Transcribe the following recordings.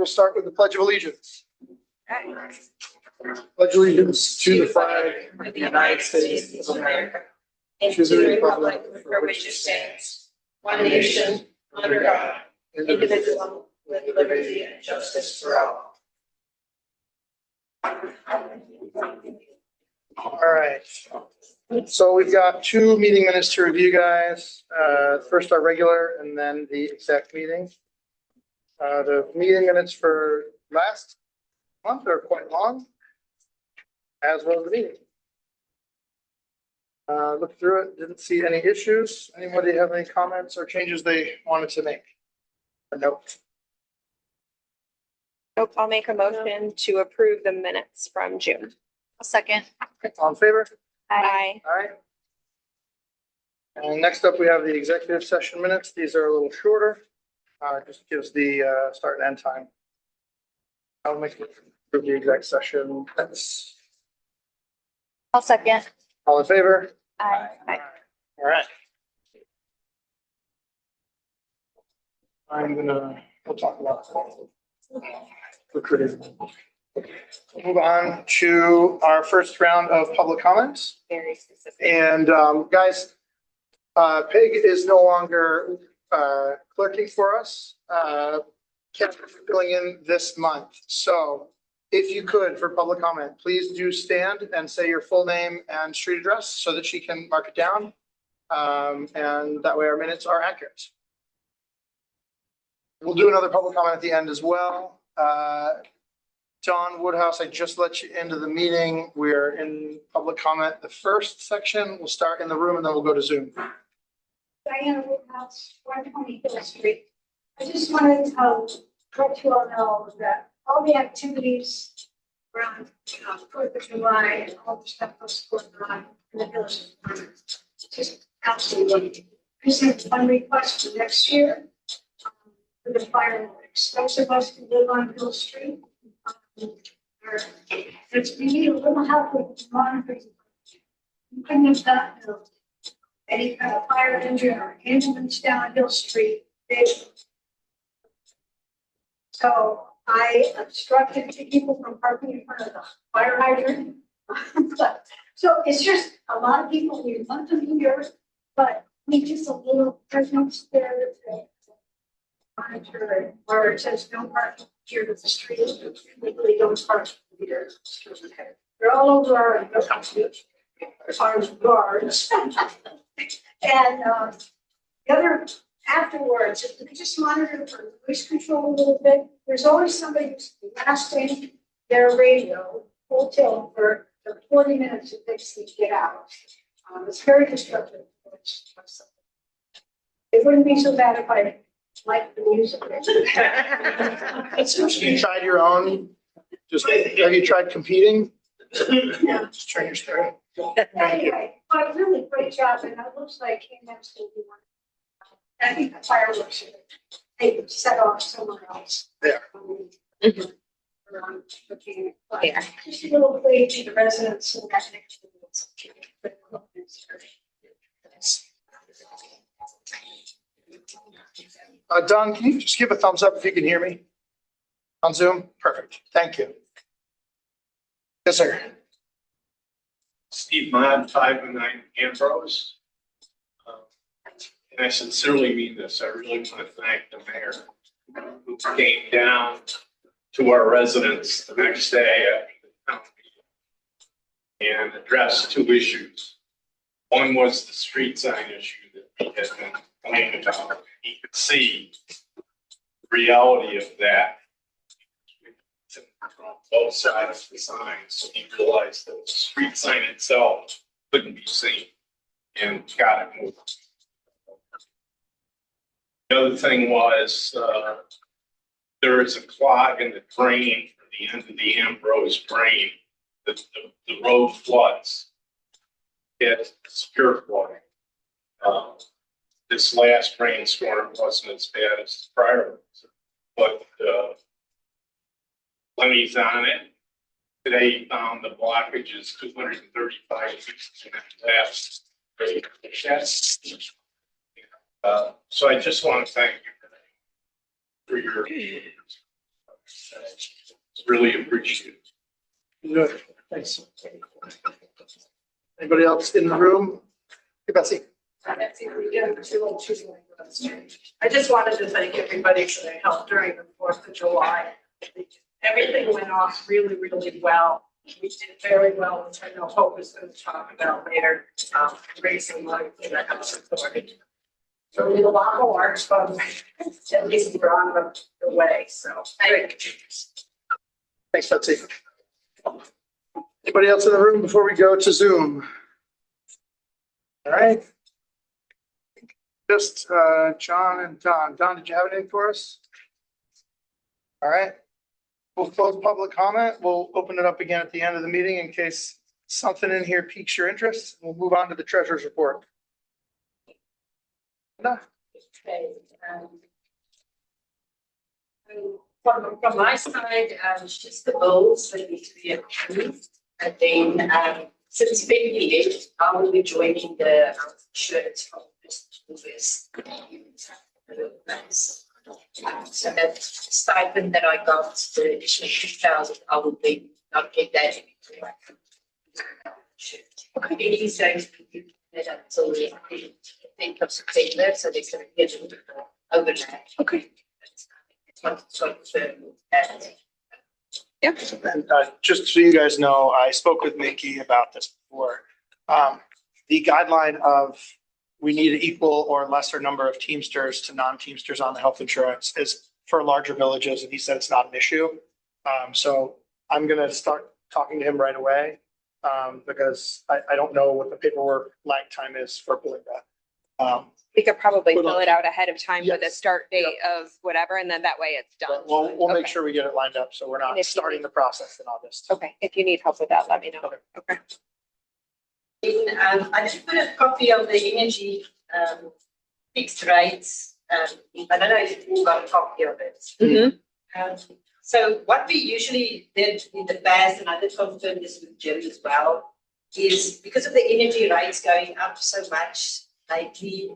we'll start with the Pledge of Allegiance. Pledge allegiance to the flag of the United States of America, and to the republic for which it stands, one nation, under God, indivisible, with liberty and justice for all. All right. So we've got 2 meeting minutes to review, guys. First our regular and then the exec meeting. The meeting minutes for last month are quite long, as well as the meeting. Looked through it, didn't see any issues. Anybody have any comments or changes they wanted to make? Or nope. Nope, I'll make a motion to approve the minutes from June. A second. All in favor? Aye. All right. And next up, we have the executive session minutes. These are a little shorter. Just gives the start and end time. I'll make it for the exec session minutes. I'll second. All in favor? Aye. All right. We'll talk about recruiting. Move on to our first round of public comments. Very specific. And guys, Peg is no longer clerking for us. Kept filling in this month. So if you could, for public comment, please do stand and say your full name and street address so that she can mark it down. And that way our minutes are accurate. We'll do another public comment at the end as well. John Woodhouse, I just let you into the meeting. We're in public comment. The first section, we'll start in the room and then we'll go to Zoom. Diana Woodhouse, 120 Hill Street. I just wanted to let you all know that all the activities around 4th of July and all the stuff that's going on in the village is just absolutely. This is one request for next year for the fireworks. Those of us who live on Hill Street, we need a little help with monitoring. You couldn't have done any kind of fire engine or ambulance down Hill Street. So I obstructed people from parking in front of the fire hydrant. So it's just a lot of people, we want them here, but we just a little presence there to monitor it, where it says no parking here to the street, legally don't park here. They're all over our guards. And the other afterwards, if we just monitor for noise control a little bit, there's always somebody who's blasting their radio full tilt for the 40 minutes it takes them to get out. It's very disruptive. It wouldn't be so bad if I liked the music. You tried your own? Have you tried competing? Yeah. Just train your spirit. Anyway, but really great job, and it looks like KMS will be one. I think the fireworks they set off somewhere else. There. Yeah. Just a little plea to the residents and that next Don, can you just give a thumbs up if you can hear me on Zoom? Perfect. Thank you. Yes, sir. Steve Mod, 509 Ambrose. And I sincerely mean this. I really want to thank the mayor who came down to our residents the next day after the town meeting and addressed 2 issues. One was the street sign issue that he had been complaining about. He could see the reality of that from both sides of the sign. So he realized that the street sign itself couldn't be seen and got it moved. The other thing was there is a clog in the drain for the end of the Ambrose drain. The road floods. It's pure flooding. This last rainstorm wasn't as bad as the prior ones, but Lenny's on it. Today he found the blockage is 235 feet. That's great. So I just want to thank you for your It's really appreciated. Good, thanks. Anybody else in the room? Hey, Betsy. I just wanted to thank everybody for their help during the 4th of July. Everything went off really, really well. We did very well, which I know Hope is going to talk about later, raising money for the house authority. So we did a lot more, but at least we're on the way, so thank you. Thanks, Betsy. Anybody else in the room before we go to Zoom? All right. Just John and Don. Don, did you have anything for us? All right. We'll close public comment. We'll open it up again at the end of the meeting in case something in here piques your interest. We'll move on to the treasurer's report. No. Okay, from my side, it's just the bills that need to be approved. And then, since Becky left, I will be joining the insurance from this. So that stipend that I got, the additional 2,000, I will be not get that. Okay. It is going to be until the 10th of September, so they can get it overnight. Okay. And just so you guys know, I spoke with Mickey about this before. The guideline of we need an equal or lesser number of Teamsters to non-Teamsters on the health insurance is for larger villages, and he said it's not an issue. So I'm gonna start talking to him right away because I don't know what the paperwork lag time is for pulling that. We could probably Hold fill on. it out ahead of time with a Yes. start date of whatever, and then that way it's done. But we'll make Okay. sure we get it lined up so we're And not if you starting need- the process in August. Okay, if you need help with that, let me know. Okay. Okay. I just put a copy of the energy fixed rates. I don't know if you got a copy of it. Mhm. So what we usually did in the past, and I did confirm this with Jim as well, is because of the energy rates going up so much lately,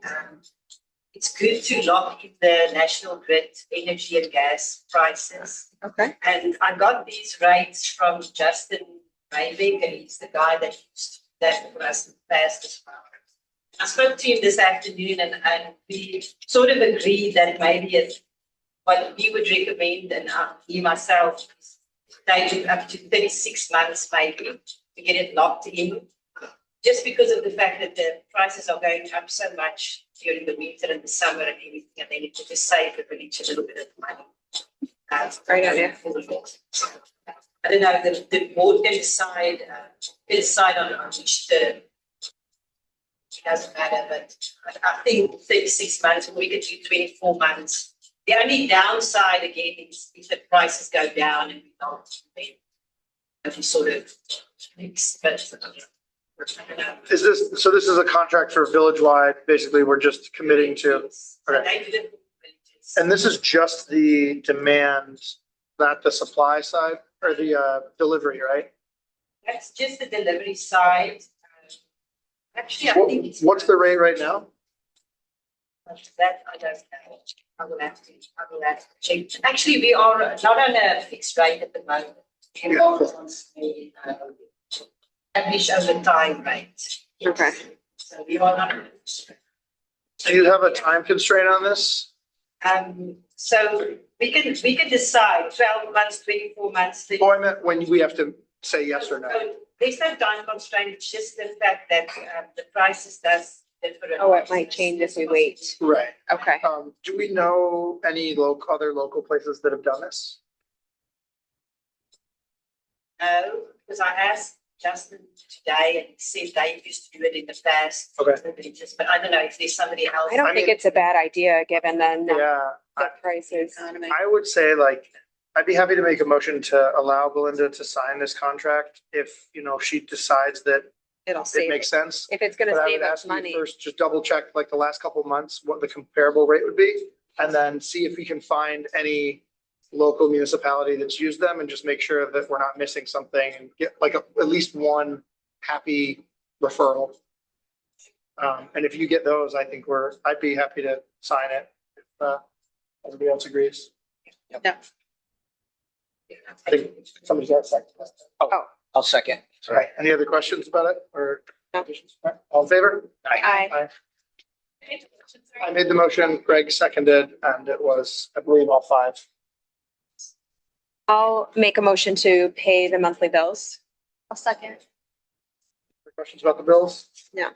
it's good to lock in the national grid energy and gas prices. Okay. And I got these rates from Justin Maybeck, and he's the guy that used that for us in the past as well. I spoke to him this afternoon and we sort of agreed that maybe it's what he would recommend, and he myself is taking up to 36 months maybe to get it locked in. Just because of the fact that the prices are going up so much during the winter and the summer and everything, and they need to just save the village a little bit of money. Great idea. I don't know, the board can decide on which term. It doesn't matter, but I think 36 months, we could do 24 months. The only downside again is if the prices go down and we don't, then we sort of mix, but I don't know. Is this, so this is a contract for village-wide, basically, we're just committing to, So they did it. and this is just the demand, not the supply side, or the delivery, right? That's just the delivery side. Actually, I think. What's the rate right now? That I don't know. I will have to check. Actually, we are not on a fixed rate at the moment. We are on a average over time rate. Okay. So we are not. Do you have a time constraint on this? So we can decide 12 months, 24 months. Oh, I meant when we have to say yes or no. So there's no time constraint. It's just the fact that the prices does differ. Oh, it might change if we wait. Right. Okay. Do we know any other local places that have done this? No, because I asked Justin today and he said they used to do it in the past. Okay. But I don't know if there's somebody else. I don't think mean- it's a bad idea, given the Yeah, prices. I would say like, I'd be happy to make a motion to allow Belinda to sign this contract if, she decides that It'll it save, makes sense. if it's gonna But I save would us ask you money. first, just double check like the last couple of months, what the comparable rate would be. And then see if we can find any local municipality that's used them and just make sure that we're not missing something and get like at least one happy referral. And if you get those, I think I'd be happy to sign it if everybody else agrees. Yeah. I think somebody's got a second. I'll second. All right, any other questions about it or? No. All in favor? Aye. I made the motion, Greg seconded, and it was, I believe, all five. I'll make a motion to pay the monthly bills. I'll second. Any questions about the bills? No. All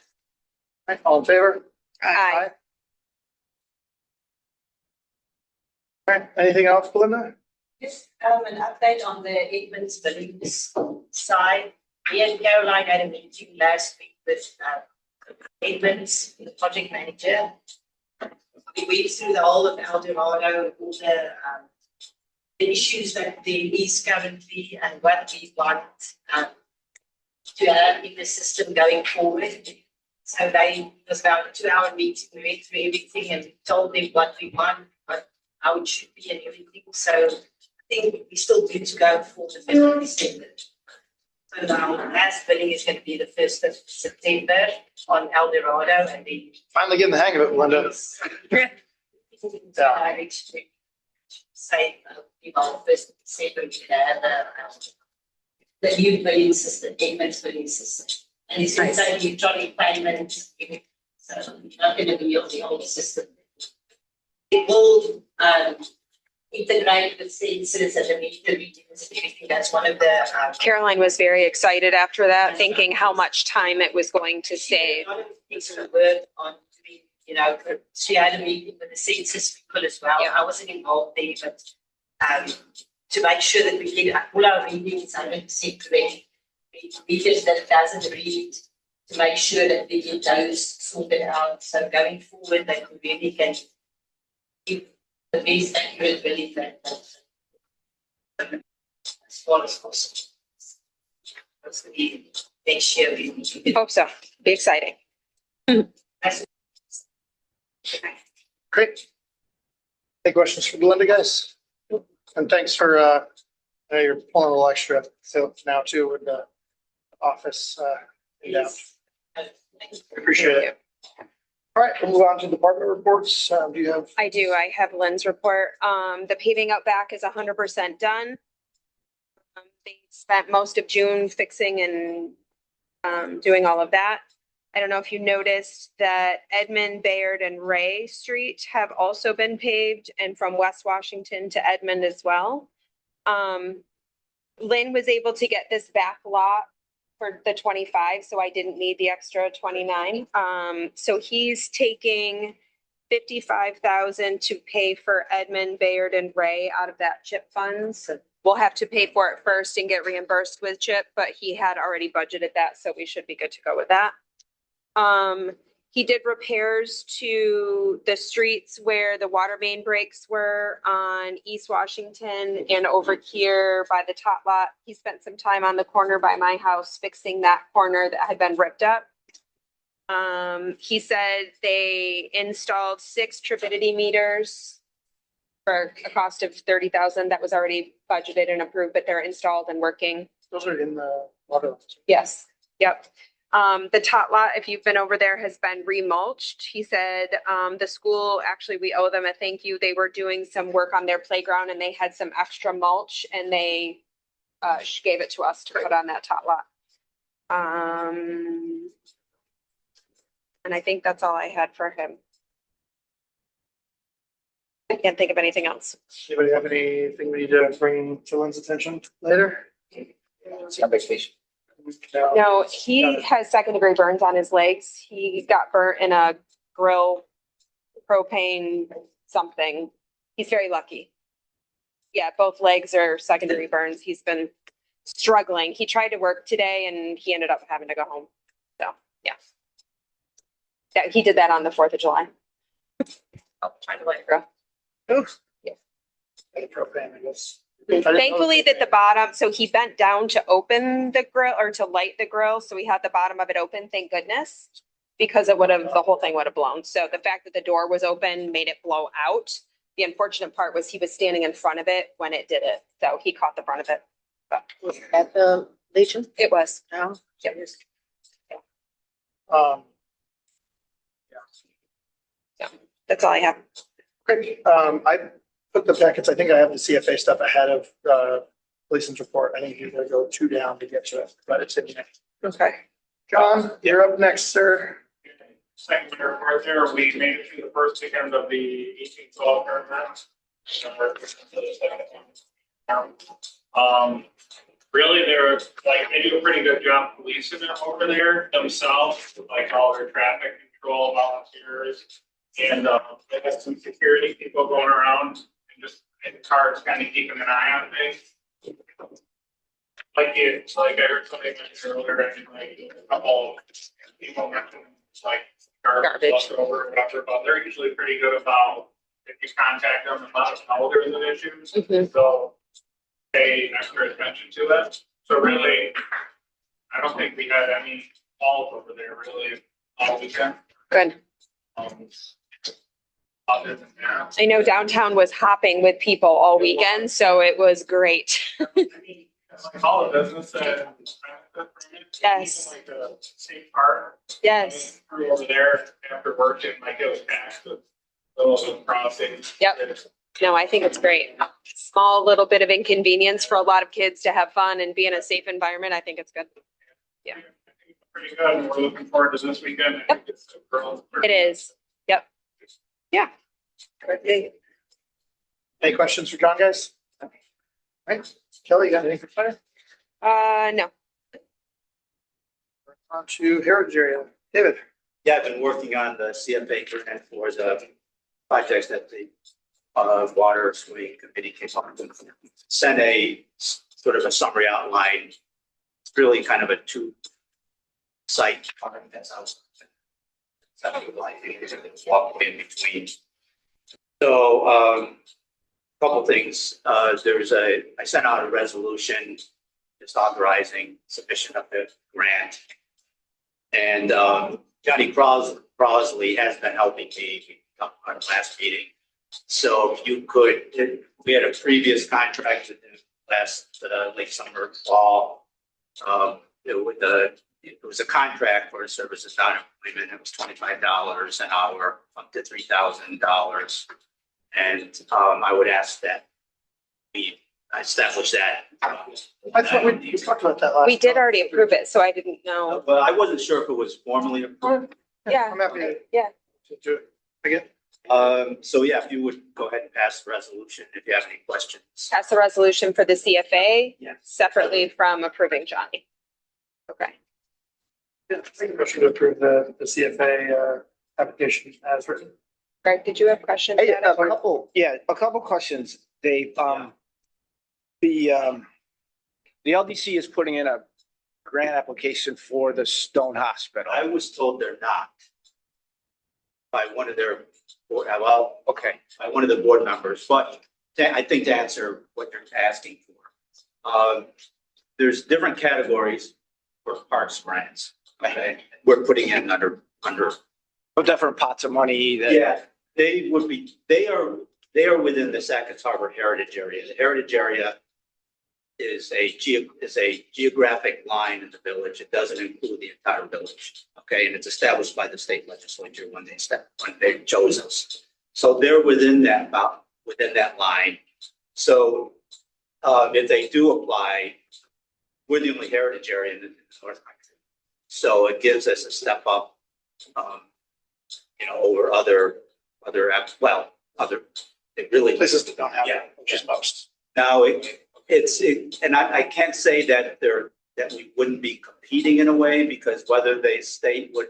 right, all in favor? Aye. All right, anything else, Belinda? Just an update on the Edmonds Billings side. Me and Caroline had a meeting last week with Edmonds, the project manager. We went through the whole of El Dorado, all the issues that there is currently and what we want to have in the system going forward. So it was about a 2-hour meeting. We went through everything and told them what we want, how it should be and everything. So I think we're still good to go for the 5th of December. So the last billing is going to be the 1st of September on El Dorado, and then Finally getting the hang of it, Belinda. say, first of December, we can have the new billing system, Edmonds billing system. And it's going to say electronic payments, so it's not going to be on the old system. It will integrate with sensors and the meter readings and everything. That's one of the. Caroline was very excited after that, thinking how much time it was going to save. A lot of extra work on doing, she had a meeting with the census people as well. Yeah. I wasn't involved there, but to make sure that we get all our readings 100% correct. Meters that it doesn't read, to make sure that we get those sorted out. So going forward, that we really can give the best accurate billing that as far as possible. That's the next year we need to get. Hope so. Be exciting. Great. Any questions for Belinda, guys? And thanks for, I know you're pulling a little extra so now too with the office. Yeah, appreciate it. All right, we'll move on to department reports. Do you have? I do. I have Lynn's report. The paving out back is 100% done. They spent most of June fixing and doing all of that. I don't know if you noticed that Edmond, Bayard, and Ray Street have also been paved, and from West Washington to Edmond as well. Lynn was able to get this back lot for the 25, so I didn't need the extra 29. So he's taking 55,000 to pay for Edmond, Bayard, and Ray out of that CHIP funds. We'll have to pay for it first and get reimbursed with CHIP, but he had already budgeted that, so we should be good to go with that. He did repairs to the streets where the water main breaks were on East Washington and over here by the top lot. He spent some time on the corner by my house fixing that corner that had been ripped up. He said they installed 6 turbidity meters for a cost of 30,000. That was already budgeted and approved, but they're installed and working. Those are in the water. Yes, yep. The tot lot, if you've been over there, has been remulched. He said, the school, actually, we owe them a thank you. They were doing some work on their playground and they had some extra mulch and they, gave it to us to put on that tot lot. And I think that's all I had for him. I can't think of anything else. Anybody have anything we need to bring to Lynn's attention later? It's on vacation. No, he has second-degree burns on his legs. He got burnt in a grill, propane, something. He's very lucky. Yeah, both legs are second-degree burns. He's been struggling. He tried to work today and he ended up having to go home. So, yeah. Yeah, he did that on the 4th of July. Oh, trying to let it grow. Yeah. Propane, I guess. Thankfully that the bottom, so he bent down to open the grill or to light the grill. So we had the bottom of it open, thank goodness, because it would have, the whole thing would have blown. So the fact that the door was open made it blow out. The unfortunate part was he was standing in front of it when it did it. So he caught the brunt of it. But At the Legion? it was. No. Yep. Yeah. That's all I have. Great. I put the packets, I think I have the CFA stuff ahead of policeman's report. I think you're gonna go 2 down to get to it, but it's in there. Okay. John, you're up next, sir. Second report there, we made it through the first weekend of the 18-12 tournament. Really, they're like, they do a pretty good job policing it over there themselves, like all their traffic control volunteers. And they have some security people going around and just in the cars kind of keeping an eye on things. Like I heard somebody mention earlier, and like a couple of people mentioned like garbage left over or whatever, but they're usually pretty good about if you contact them and let them know there's an issue. Mhm. So pay extra attention to it. So really, I don't think we had any calls over there really all weekend. Good. Other than that. I know downtown was hopping with people all weekend, so it was great. I mean, like all the businesses. Yes. Like the state park. Yes. Through over there after work and like it was packed with little crossings. Yep. No, I think it's great. Small little bit of inconvenience for a lot of kids to have fun and be in a safe environment. I think it's good. Yeah. Pretty good. And we're looking forward to this weekend. I think it's a girls. It is. Yep. Yeah. Any questions for John, guys? Right, Kelly, you got anything for Claire? No. On to Heritage Area. David? Yeah, I've been working on the CFA grant for the projects that the Water Swing Committee came up with. Sent a sort of a summary outline. It's really kind of a 2-site part. That's how it's walk in between. So, couple things. I sent out a resolution just authorizing submission of the grant. And Johnny Crosley has been helping me on the last meeting. So if you could, we had a previous contract last late summer, fall. It was a contract for services not employment. It was $25 an hour up to $3,000. And I would ask that we establish that. I thought we talked about that last. We did already approve it, so I didn't know. But I wasn't sure if it was formally approved. Yeah. I'm happy to. Yeah. To do it again. So yeah, if you would go ahead and pass the resolution, if you have any questions. Pass the resolution for the CFA. Yeah. Separately from approving Johnny. Okay. Yeah, I think we should approve the CFA application as written. Greg, did you have questions? Hey, about it? a couple questions, Dave. The LDC is putting in a grant application for the Stone Hospital. I was told they're not. By one of their, Okay, by one of the board members, but I think to answer what you're asking for. There's different categories for parks grants. Okay, we're putting in under. so different pots of money that. Yeah, they are within the Sackets Harbor Heritage Area. The Heritage Area is a geographic line in the village. It doesn't include the entire village. Okay, and it's established by the state legislature when they chose us. So they're within that line. So if they do apply, we're the only heritage area in the North Country. So it gives us a step up, over other, it really. Places that don't have Yeah. it, which is most. Now, and I can't say that we wouldn't be competing in a way, because whether the state would,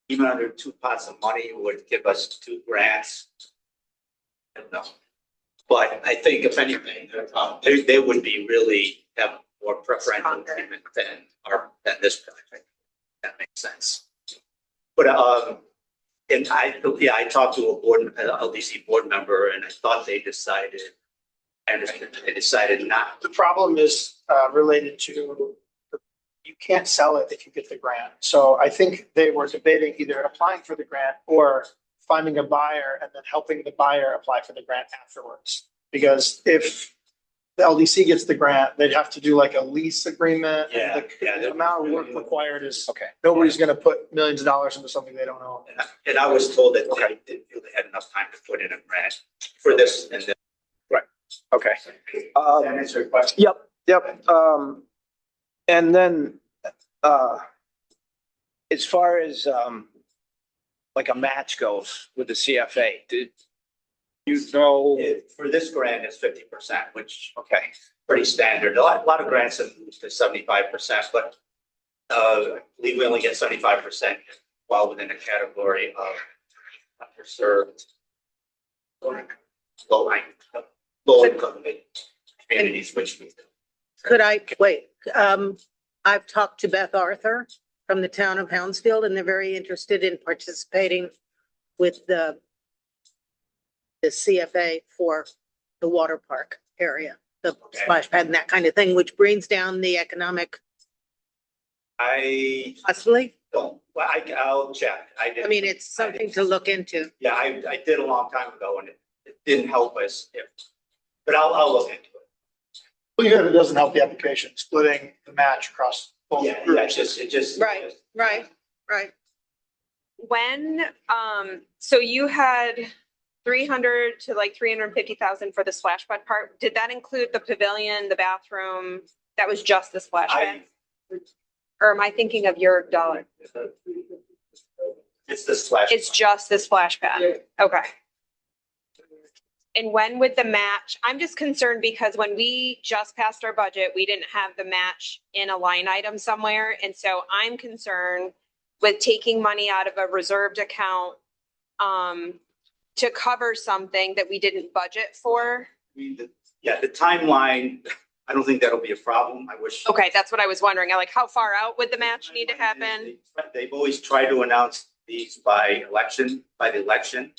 even under 2 pots of money, would give us 2 grants. I don't know. But I think if anything, they would have more preferential treatment than this project. That makes sense. But, and I talked to a LDC board member, and I thought they decided not. The problem is related to, you can't sell it if you get the grant. So I think they were debating either applying for the grant or finding a buyer and then helping the buyer apply for the grant afterwards. Because if the LDC gets the grant, they'd have to do like a lease agreement. Yeah, The amount of work required is, Okay. nobody's going to put millions of dollars into something they don't own. And I was told that they didn't feel they had enough time to put in a grant for this and that. Okay. That answer your question? Yep. Yep, and then, as far as, like a match goes with the CFA, did you know? For this grant, it's 50%, which Okay, pretty standard. A lot of grants have moved to 75%, but I believe we only get 75% while within a category of underserved low income communities, which we Could I, wait, I've talked to Beth Arthur from the town of Hounsfield, and they're very interested in participating with the CFA for the water park area, the splash pad and that kind of thing, which brings down the economic, I possibly. don't, well, I'll check. I mean, it's something to look into. Yeah, I did a long time ago and it didn't help us, but I'll look into it. Well, yeah, it doesn't help the application, splitting the match across both Yeah, groups. it just. Right. When, so you had 300 to like 350,000 for the splash pad part. Did that include the pavilion, the bathroom? That was just the splash pad? Or am I thinking of your dollar? It's the splash. It's just the splash pad. Okay. And when would the match, I'm just concerned because when we just passed our budget, we didn't have the match in a line item somewhere. And so I'm concerned with taking money out of a reserved account to cover something that we didn't budget for. Yeah, the timeline, I don't think that'll be a problem. I wish. Okay, that's what I was wondering. Like, how far out would the match need to happen? They've always tried to announce these by the election.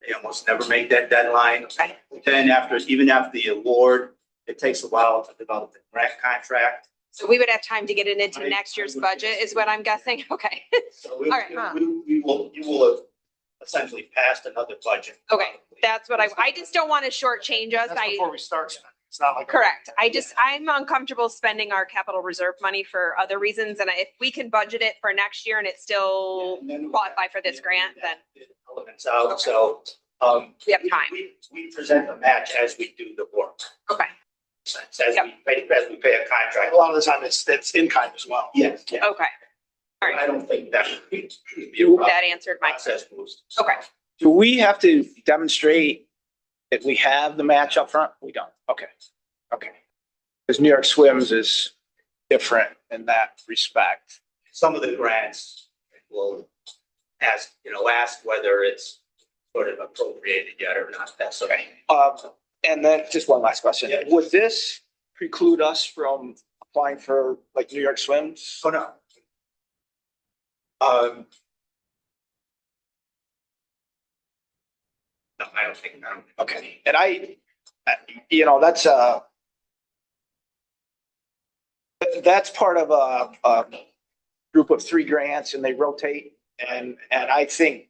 They almost never make that deadline. Okay. Then even after the award, it takes a while to develop the grant contract. So we would have time to get it into next year's budget is what I'm guessing. Okay. So All right. you will have essentially passed another budget. Okay, that's what I just don't want to shortchange us. That's before we start spending. It's not like. Correct. I'm uncomfortable spending our capital reserve money for other reasons. And if we can budget it for next year and it still qualify for this grant, then Elements out, so. we have time. We present the match as we do the work. Okay, As we pay a contract. A lot of the time it's in kind as well. Yes, yeah. okay. All I right, don't think that would be a problem. that answered my, Process moves. okay. do we have to demonstrate that we have the match up front? We don't, okay. Because New York Swims is different in that respect. Some of the grants will ask whether it's sort of appropriated yet or not. That's okay. And then just one last question. Yeah. Would this preclude us from applying for like New York Swims? Oh, no. No, I don't think. Okay, and that's part of a group of 3 grants and they rotate. And I think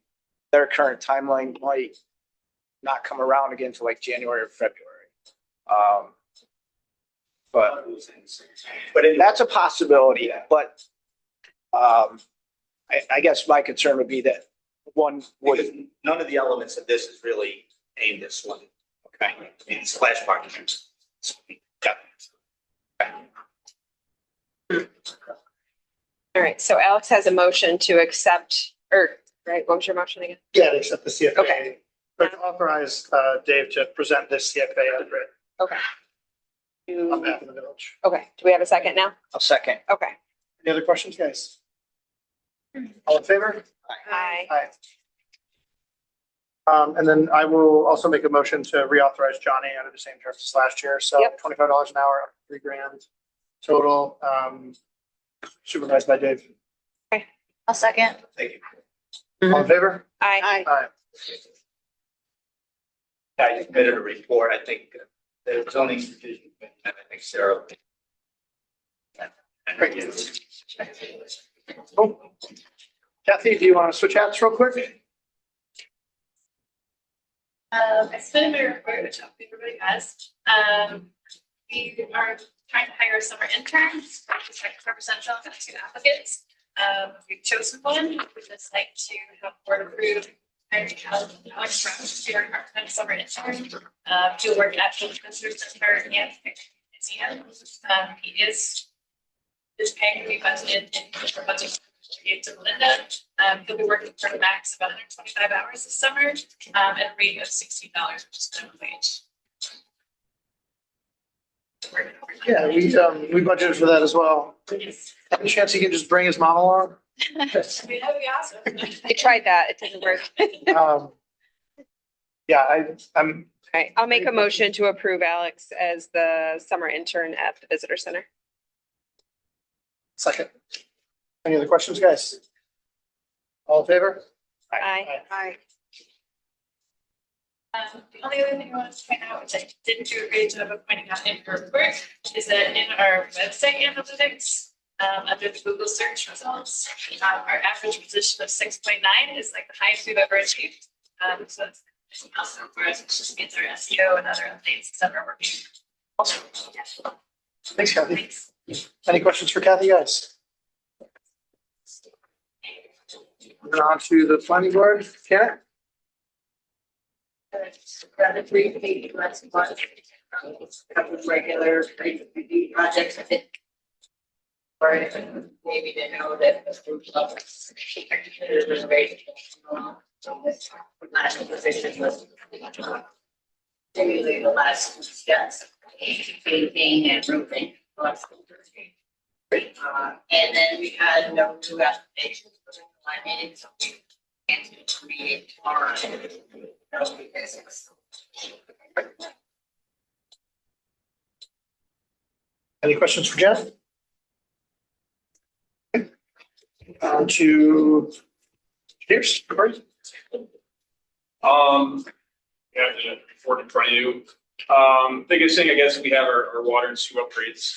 their current timeline might not come around again until like January or February. But that's a possibility, but I guess my concern would be that one Because would, none of the elements of this is really aimed at swimming. Okay. I mean, splash park. All right, so Alex has a motion to accept, right, what was your motion again? Yeah, to accept the CFA. Okay. But to authorize Dave to present this CFA as written Okay. on behalf of the village. Okay, do we have a second now? a second. Okay. Any other questions, guys? All in favor? Aye. Aye. And then I will also make a motion to reauthorize Johnny under the same terms as last year. So Yep. $25 an hour, up to $3,000 total, supervised by Dave. I'll second. Thank you. All in favor? Aye. Aye. I submitted a report. I think the zoning division, I think Sarah. Cool. Kathy, do you want to switch hats real quick? I submitted my report, which hopefully everybody has. We are trying to hire summer interns, which is like representative of 2 applicants. We've chosen one. We'd just like to have board approved hiring Alex Brown to be our part-time summer intern. To work at the visitor center and see him. He is paying to be budgeted in for budget to Belinda. He'll be working for a max of 125 hours this summer, at a rate of $16, which is minimum wage. Yeah, we budgeted for that as well. Yes. Any chance he can just bring his mom along? I mean, that'd be awesome. I tried that. It didn't work. Yeah, I'm, All right, I'll make a motion to approve Alex as the summer intern at the visitor center. second. Any other questions, guys? All in favor? Aye. Aye. The only other thing I wanted to point out, which I didn't do a great job of pointing out in her report, is that in our website analytics, under the Google search results, our average position of 6.9 is like the highest we've ever achieved. So it's awesome for us, which just means our SEO and other updates, et cetera, working. Awesome. Thanks, Kathy. Thanks. Any questions for Kathy, guys? Moving on to the planning board, Janet? Rather briefly, last month, a couple of regular projects, I think. Or maybe they know that the group level is very. Last position was. Maybe the last steps, painting and roofing. And then we had no new applications for the line meeting, so we can't create tomorrow. Any questions for Janet? On to Pierce, Corey? Yeah, the report in front of you. Biggest thing, I guess, we have our water and sewer upgrades,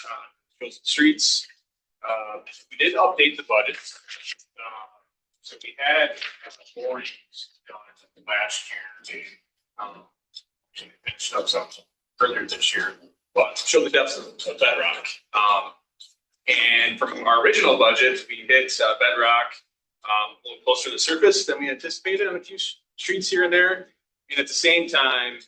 shows the streets. We did update the budget. So we had borings done last year. We finished up some earlier this year, but showed the depths of bedrock. And from our original budget, we hit bedrock a little closer to the surface than we anticipated on a few streets here and there. And at the same time,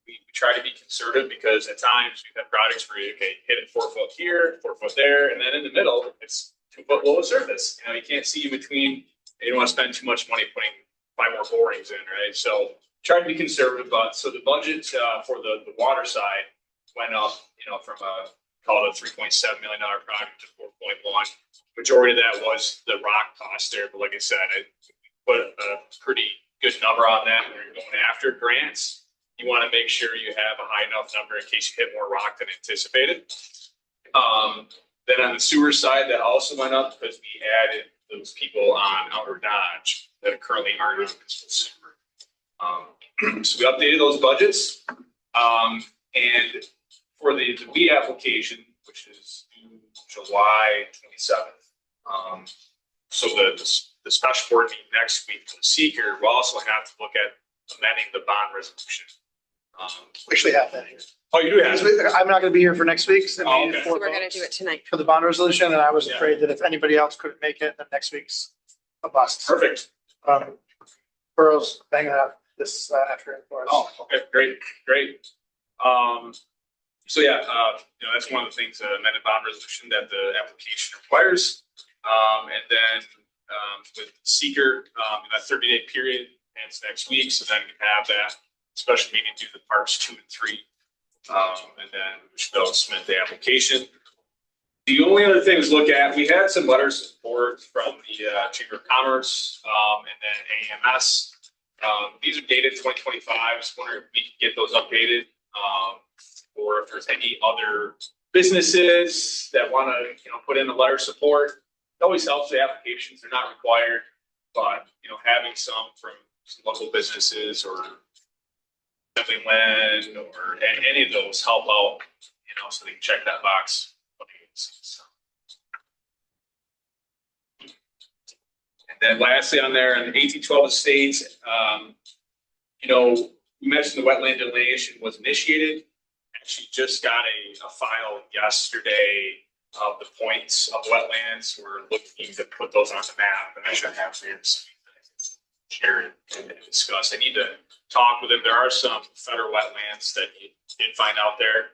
we try to be conservative because at times we've had projects where you hit it 4 foot here, 4 foot there, and then in the middle, it's 2 foot below the surface. You can't see in between. You don't want to spend too much money putting 5 more borings in, right? So try to be conservative. But so the budget for the water side went up, from call it a $3.7 million project to 4.1. Majority of that was the rock cost there, but like I said, I put a pretty good number on that when you're going after grants. You want to make sure you have a high enough number in case you hit more rock than anticipated. Then on the sewer side, that also went up because we added those people on Outer Dodge that currently aren't on sewer. So we updated those budgets. And for the B application, which is due July 27th. So the special board meeting next week for the seeker, we'll also have to look at amending the bond resolution. We actually have that here. Oh, you do have it? I'm not gonna be here for next week. So Oh, we need okay. 4 So we're gonna votes do it tonight. for the bond resolution, and I was Yeah. afraid that if anybody else couldn't make it, then next week's a bust. Perfect. Burrow's banging it out this afternoon for us. Oh, okay, great. So yeah, that's one of the things, amended bond resolution that the application requires. And then with seeker, in that 30-day period, ends next week. So then we have that special meeting do the parts 2 and 3. And then we should be able to submit the application. The only other things to look at, we had some letters of support from the Chamber of Commerce and then AMS. These are dated 2025. I was wondering if we could get those updated, or if there's any other businesses that want to, put in a letter of support. It always helps the applications. They're not required, but having some from some local businesses or Simply When or any of those help out, so they can check that box. And then lastly on there, in the 1812 estates, we mentioned the wetland delineation was initiated. Actually just got a file yesterday of the points of wetlands. We're looking to put those on the map, and I should have here to share it and discuss. I need to talk with them. There are some federal wetlands that you did find out there.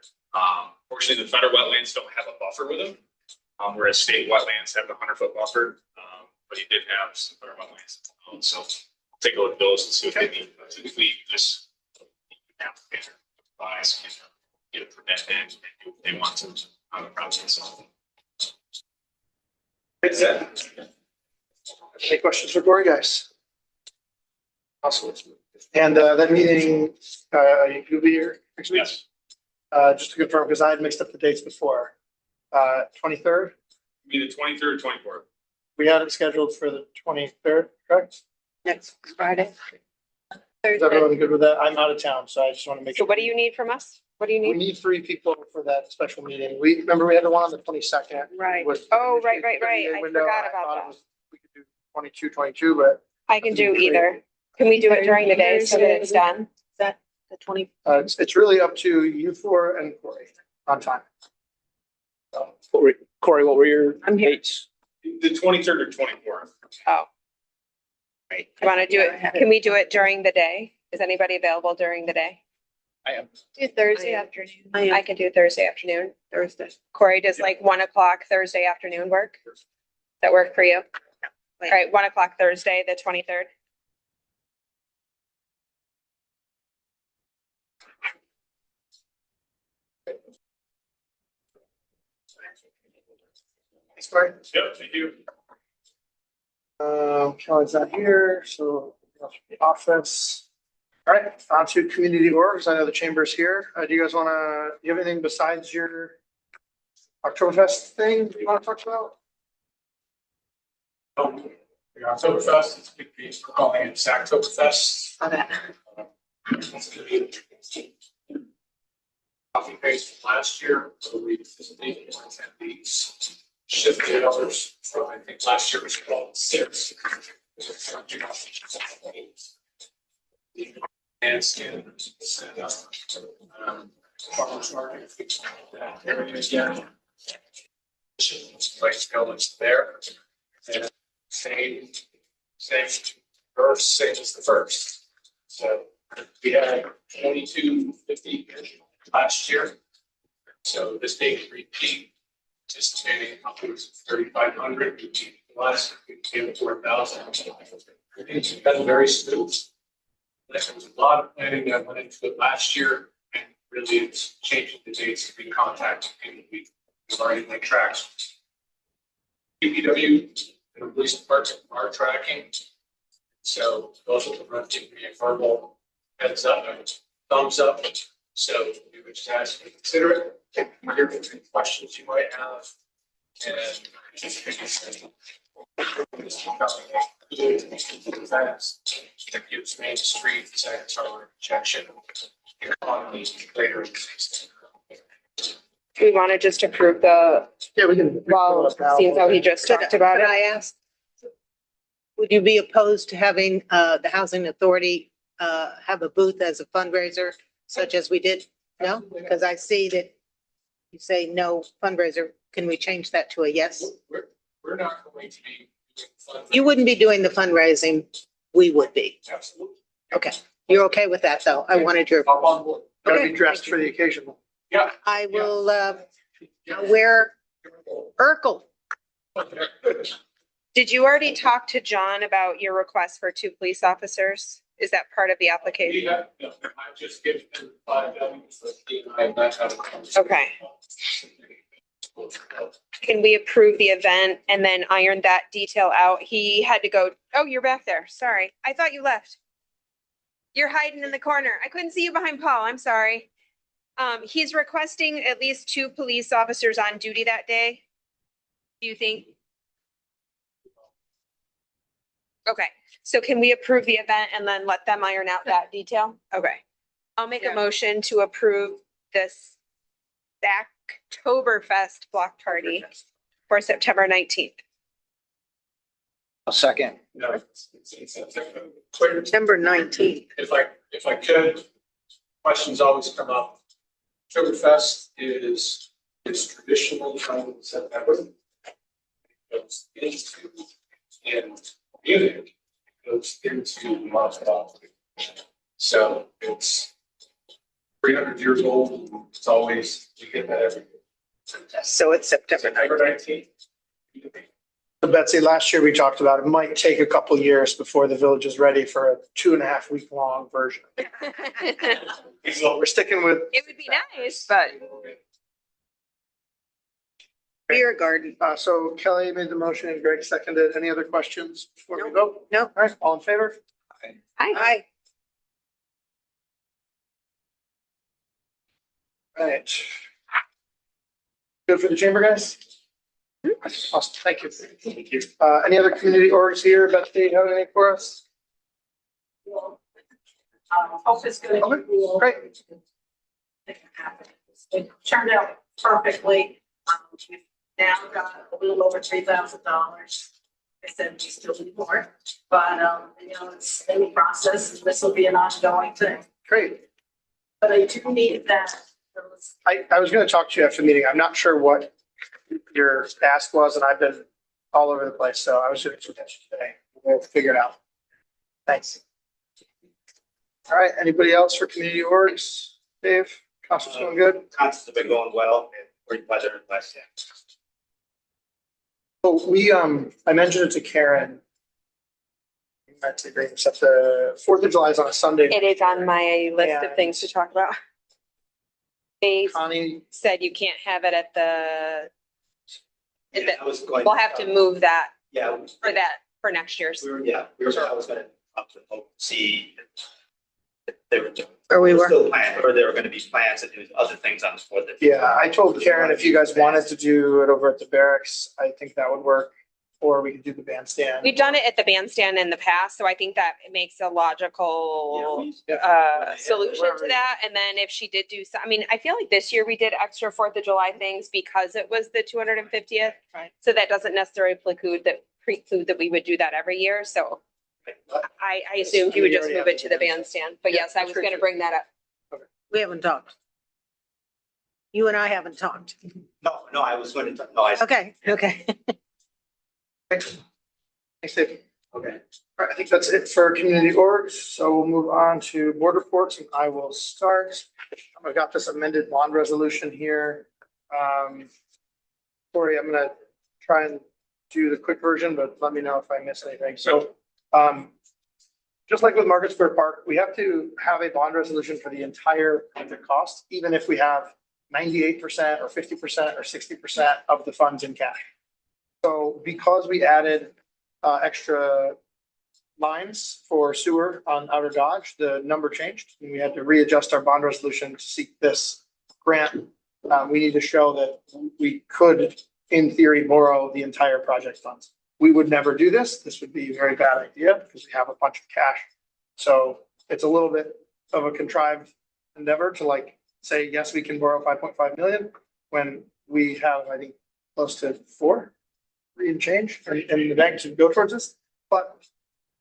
Fortunately, the federal wetlands don't have a buffer with them, whereas state wetlands have the 100-foot buffer. But he did have some federal wetlands. So take a look at those and see what they need. Typically, just advise, get a permit and do what they want to on the process. Any questions for Corey, guys? Awesome. And that meeting, you'll be here next week? Yes. Just to confirm, because I had mixed up the dates before. 23rd, Be the 23rd, 24th. we had it scheduled for the 23rd, correct? Next Friday. Is everyone good with that? I'm out of town, so I just want to make So sure. what do you need from us? What do you We need? need 3 people for that special meeting. Remember we had the one on the 22nd. Right. with- Oh, right. I window. forgot I about thought it that. was- We could do 22, but I can do either. Can we do it during the day so that it's done? Is that the 20? it's really up to you 4 and Corey on time. Corey, what were your I'm here. dates? The 23rd or 24th. Oh. Right. You want to do it? Can we do it during the day? Is anybody available during the day? I am. Do Thursday I am. afternoon. I can do Thursday afternoon. Thursday. Corey, does like 1 o'clock Thursday afternoon work? Does that work for you? All right, 1 o'clock Thursday, the 23rd. Thanks, Corey. Yep, thank you. Kelly's not here, so office. All right, on to community orgs. I know the chamber's here. Do you guys want to, do you have anything besides your Oktoberfest thing you want to talk about? The Oktoberfest, it's a big piece. We're calling it Sacktoberfest. Okay. It's gonna be coffee paste from last year, so we had these shifted others from, I think last year was called 6. And skin, farmers market, that area again. Place go, it's there. And same verse, same as the first. So we had 2250 last year. So this big repeat, anticipating upwards of 3,500. Last we came to 4,000. It's been very smooth. There was a lot of planning that went into it last year, and really it's changing the dates to be contacted. And we've already made tracks. PPW and the police department are tracking. So those will run to me a verbal heads up and thumbs up. So we would just ask you to consider it. Hear any questions you might have. And just that gives Main Street, Secretary injection. Economy later in the season. Do we want to just approve the, Yeah, we can. well, seems how he just talked about Could I it? ask? Would you be opposed to having the housing authority have a booth as a fundraiser such as we did? No, because I see that you say no fundraiser. Can we change that to a yes? We're not going to be. You wouldn't be doing the fundraising. We would be. Absolutely. Okay. You're okay with that though? I wanted your, Up on board. Gotta Okay, be dressed thank for the occasion. Yeah. I will wear Urkel. Did you already talk to John about your request for 2 police officers? Is that part of the application? I just given them 5 so I might have a conversation. Okay. Can we approve the event and then iron that detail out? He had to go, oh, you're back there. Sorry. I thought you left. You're hiding in the corner. I couldn't see you behind Paul. I'm sorry. He's requesting at least 2 police officers on duty that day. Do you think? Okay, so can we approve the event and then let them iron out that detail? Okay. I'll make a motion to approve this Oktoberfest block party for September 19th. A second. No, clear. September 19th. If I could, questions always come up. Oktoberfest is traditionally held in September. Goes into, and Munich goes into Moscow. So it's 300 years old. It's always, you get that every So it's September September 19th. 19th. So Betsy, last year we talked about it might take a couple years before the village is ready for a 2.5 week long version. So we're sticking with. It would be nice, but Beer garden. So Kelly made the motion and Greg seconded. Any other questions before we vote? No. All right, all in favor? Hi. All right. Good for the chamber, guys? Awesome, thank you. Thank you. Any other community orgs here? Betsy, have anything for us? Hope is good. Okay, great. It turned out perfectly. We've now got a little over $3,000. I said we still need more, but, it's in the process. This will be an ongoing thing, Great. but I do need that. I was gonna talk to you after the meeting. I'm not sure what your ask was, and I've been all over the place, so I was doing some attention today. We'll figure it out. Thanks. All right, anybody else for community orgs? Dave, concert's going good? Concerts have been going well, and great weather last year. So I mentioned it to Karen. That's except the 4th of July is on a Sunday. it is on my list of things to talk about. They Connie, said you can't have it at the, Yeah, I was going. we'll have to move that Yeah, for next year's. I was gonna up to see if they were. Where we were. Still planned, or there were gonna be plans to do other things on the 4th. yeah, I told Karen if you guys wanted to do it over at the barracks, I think that would work. Or we could do the bandstand. We've done it at the bandstand in the past, so I think that it makes a logical solution to that. And then if she did do, I mean, I feel like this year we did extra 4th of July things because it was the 250th. Right. So that doesn't necessarily preclude that we would do that every year. So I assumed you would just move it to the bandstand. But Yeah, yes, I was going to bring that up. We haven't talked. You and I haven't talked. No, I was going to, no, I. Okay. Thanks, Dave. Okay. All right, I think that's it for community orgs. So we'll move on to board reports and I will start. I've got this amended bond resolution here. Corey, I'm gonna try and do the quick version, but let me know if I miss anything. So, just like with Market Square Park, we have to have a bond resolution for the entire project cost, even if we have 98% or 50% or 60% of the funds in cash. So because we added extra lines for sewer on Outer Dodge, the number changed and we had to readjust our bond resolution to seek this grant. We need to show that we could, in theory, borrow the entire project funds. We would never do this. This would be a very bad idea because we have a bunch of cash. So it's a little bit of a contrived endeavor to say, yes, we can borrow 5.5 million when we have, I think, close to 4 and change in the bank to go towards this, but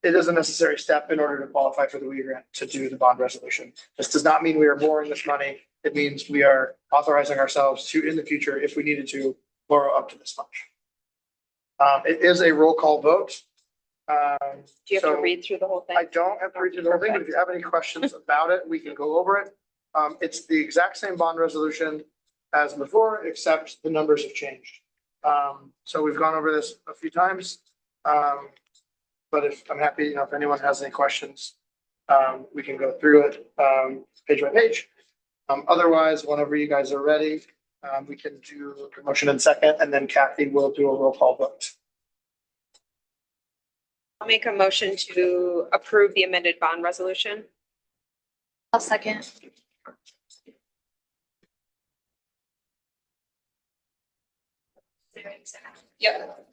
it is a necessary step in order to qualify for the WE grant to do the bond resolution. This does not mean we are borrowing this money. It means we are authorizing ourselves to, in the future, if we needed to, borrow up to this much. It is a roll call vote. Do you have to So read through the whole thing? I don't have to read through the whole thing, but if you have any questions about it, we can go over it. It's the exact same bond resolution as before, except the numbers have changed. So we've gone over this a few times. But if I'm happy, if anyone has any questions, we can go through it, page by page. Otherwise, whenever you guys are ready, we can do the motion in second, and then Kathy will do a roll call vote. I'll make a motion to approve the amended bond resolution. I'll second. Yep.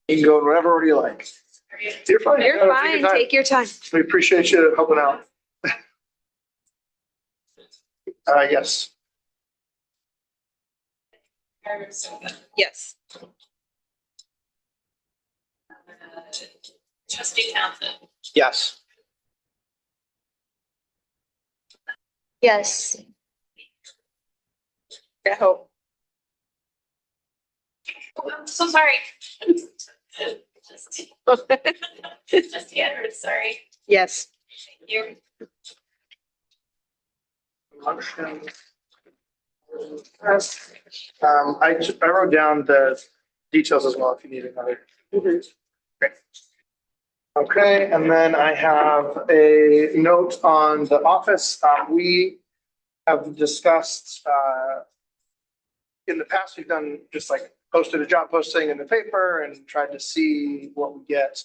You can go in whatever order you like. You're fine. You're No, fine. Take your time. We appreciate you helping out. Yes. Yes. Trustee Townsend, Yes. Yes. I hope. oh, I'm so sorry. Trustee Edwards, sorry. Yes. You, Motion. I wrote down the details as well if you need another. Great. Okay, and then I have a note on the office. We have discussed, in the past, we've done just like posted a job posting in the paper and tried to see what we get.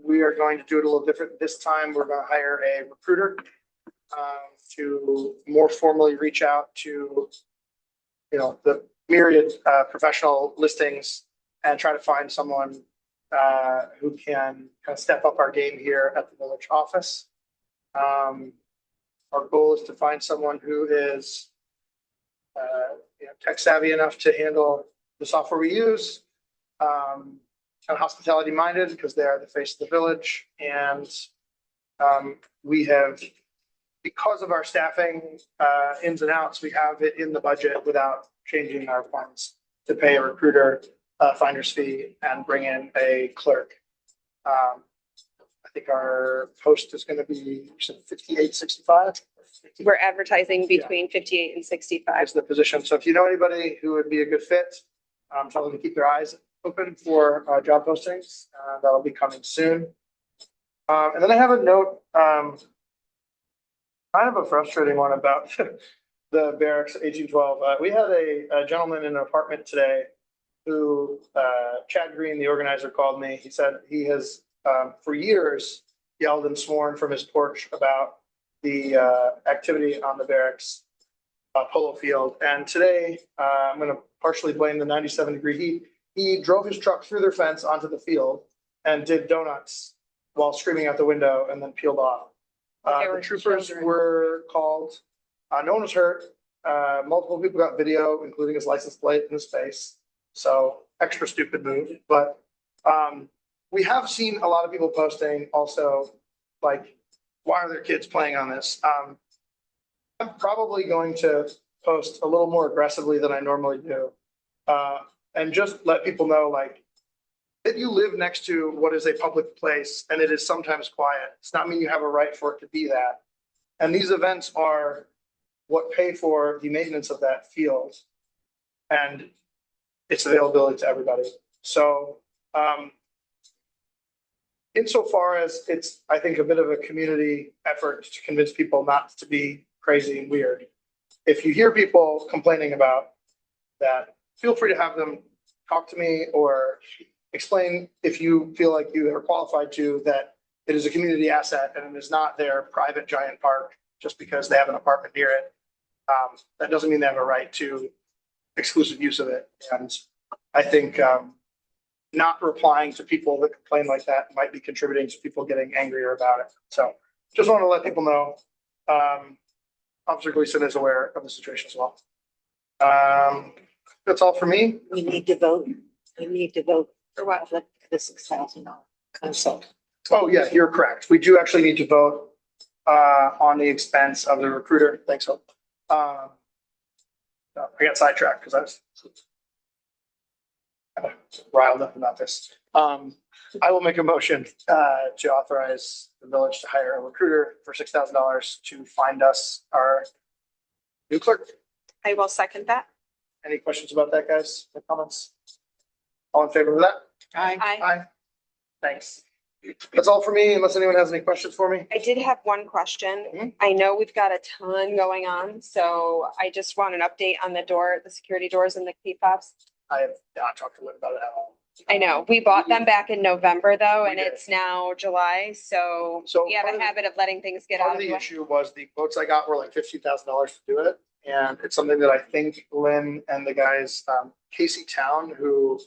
We are going to do it a little different this time. We're going to hire a recruiter to more formally reach out to, the myriad professional listings and try to find someone who can kind of step up our game here at the village office. Our goal is to find someone who is tech savvy enough to handle the software we use, kind of hospitality minded because they are the face of the village. And we have, because of our staffing ins and outs, we have it in the budget without changing our plans to pay a recruiter finder's fee and bring in a clerk. I think our post is going to be 58.65. We're advertising between 58 and 65. Is the position. So if you know anybody who would be a good fit, tell them to keep their eyes open for job postings. That'll be coming soon. And then I have a note, kind of a frustrating one about the barracks 1812. We had a gentleman in an apartment today who, Chad Green, the organizer, called me. He said he has for years yelled and sworn from his porch about the activity on the barracks polo field. And today, I'm going to partially blame the 97-degree heat. He drove his truck through their fence onto the field and did donuts while screaming out the window and then peeled off. The troopers were called. No one was hurt. Multiple people got video, including his license plate in his face. So extra stupid move. But we have seen a lot of people posting also, like, why are their kids playing on this? I'm probably going to post a little more aggressively than I normally do. And just let people know, like, if you live next to what is a public place and it is sometimes quiet, it's not mean you have a right for it to be that. And these events are what pay for the maintenance of that field and its availability to everybody. So insofar as it's, I think, a bit of a community effort to convince people not to be crazy and weird. If you hear people complaining about that, feel free to have them talk to me or explain, if you feel like you are qualified to, that it is a community asset and it is not their private giant park just because they have an apartment near it. That doesn't mean they have a right to exclusive use of it. And I think not replying to people that complain like that might be contributing to people getting angrier about it. So just want to let people know. Officer Gleason is aware of the situation as well. That's all for me. We need to vote. We need to vote for what? The $6,000 consult. Oh, yeah, you're correct. We do actually need to vote on the expense of the recruiter. Thanks, Hope. I got sidetracked because I was riled up about this. I will make a motion to authorize the village to hire a recruiter for $6,000 to find us our new clerk. I will second that. Any questions about that, guys? Or comments? All in favor of that? Aye. Aye. Thanks. That's all for me, unless anyone has any questions for me. I did have one question. Mhm. I know we've got a ton going on, so I just want an update on the security doors and the key fobs. I have not talked to Lynn about it at all. I know, we bought them back in November though, We and did. it's now July, so So we have part a of the- habit of letting things get Part out of of the the way. issue was the quotes I got were like $15,000 to do it. And it's something that I think Lynn and the guys, Casey Town, who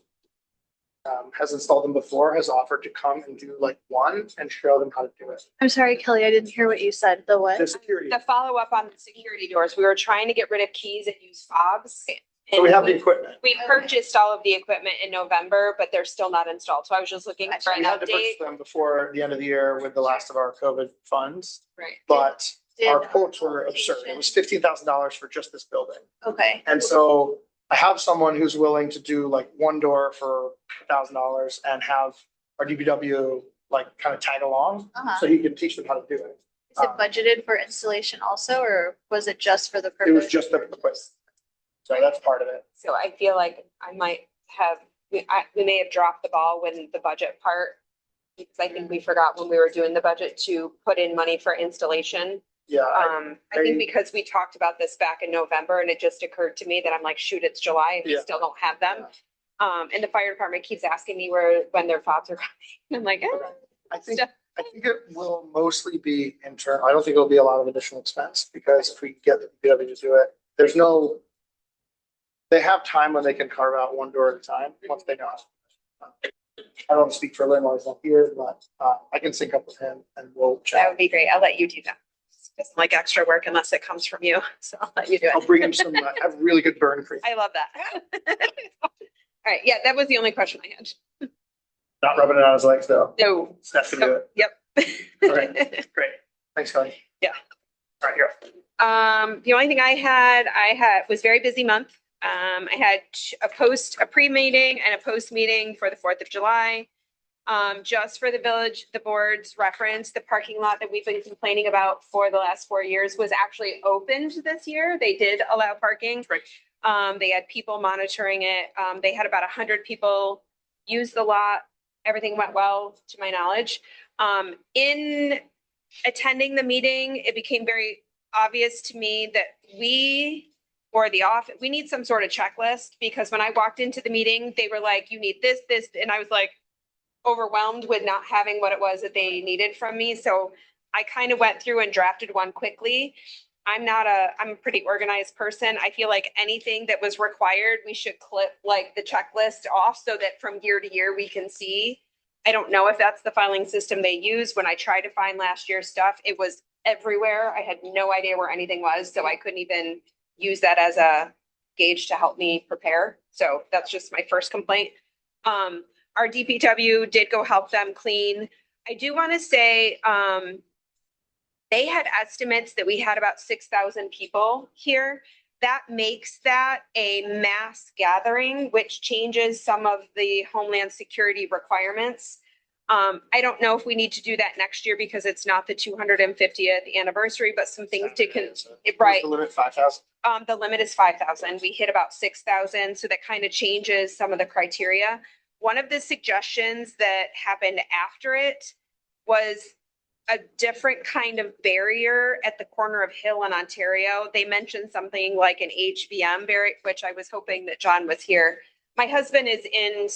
has installed them before, has offered to come and do like one and show them how to do it. I'm sorry, Kelly, I didn't hear what you said. The what? The security. To follow up on the security doors, we were trying to get rid of keys that use fobs. So we and have the equipment. We purchased all of the equipment in November, but they're still not installed. So I was just looking for We an had to purchase update. them before the end of the year with the last of our COVID funds, Right. but our Did- quotes were absurd. It was $15,000 for just this building. Okay. And so I have someone who's willing to do like one door for $1,000 and have our DPW like kind of tag along, Uh-huh. so he can teach them how to do it. Is it budgeted for installation also, or was it just for the purpose? It was just the quiz. So that's part of it. So I feel like I might have, we may have dropped the ball when the budget part. Because I think we forgot when we were doing the budget to put in money for installation. Yeah, I think because we talked about this back in November and it just occurred to me that I'm like, shoot, it's July and we Yeah. still don't have them. And the fire department keeps asking me when their thoughts are coming. I'm like, I think it will mostly be internal. I don't think it'll be a lot of additional expense, because if we get the DPW to do it, they have time when they can carve out one door at a time, once they know. I don't speak for Lynn while he's not here, but I can sync up with him and we'll that chat. would be great. I'll let you do that. It's like extra work unless it comes from you. So I'll let you do I'll it. bring him some, I have really good burn cream. I love that. All right. Yeah, that was the only question I had. Not rubbing it on his legs though. No. Steph can do it. Yep. All right. Great. Thanks, Connie. Yeah. All right, here. The only thing I was very busy month. I had a pre-meeting and a post meeting for the 4th of July. Just for the board's reference, the parking lot that we've been complaining about for the last 4 years was actually opened this year. They did allow parking. Right. They had people monitoring it. They had about 100 people use the lot. Everything went well, to my knowledge. In attending the meeting, it became very obvious to me that we need some sort of checklist, because when I walked into the meeting, they were like, you need this, and I was like overwhelmed with not having what it was that they needed from me. So I kind of went through and drafted one quickly. I'm a pretty organized person. I feel like anything that was required, we should clip like the checklist off so that from year to year we can see. I don't know if that's the filing system they use. When I tried to find last year's stuff, it was everywhere. I had no idea where anything was, so I couldn't even use that as a gauge to help me prepare. So that's just my first complaint. Our DPW did go help them clean. I do want to say, they had estimates that we had about 6,000 people here. That makes that a mass gathering, which changes some of the Homeland Security requirements. I don't know if we need to do that next year because it's not the 250th anniversary, but some things right. The limit 5,000. The limit is 5,000. We hit about 6,000. So that kind of changes some of the criteria. One of the suggestions that happened after it was a different kind of barrier at the corner of Hill and Ontario. They mentioned something like an HVM barrier, which I was hoping that John was here. My husband is in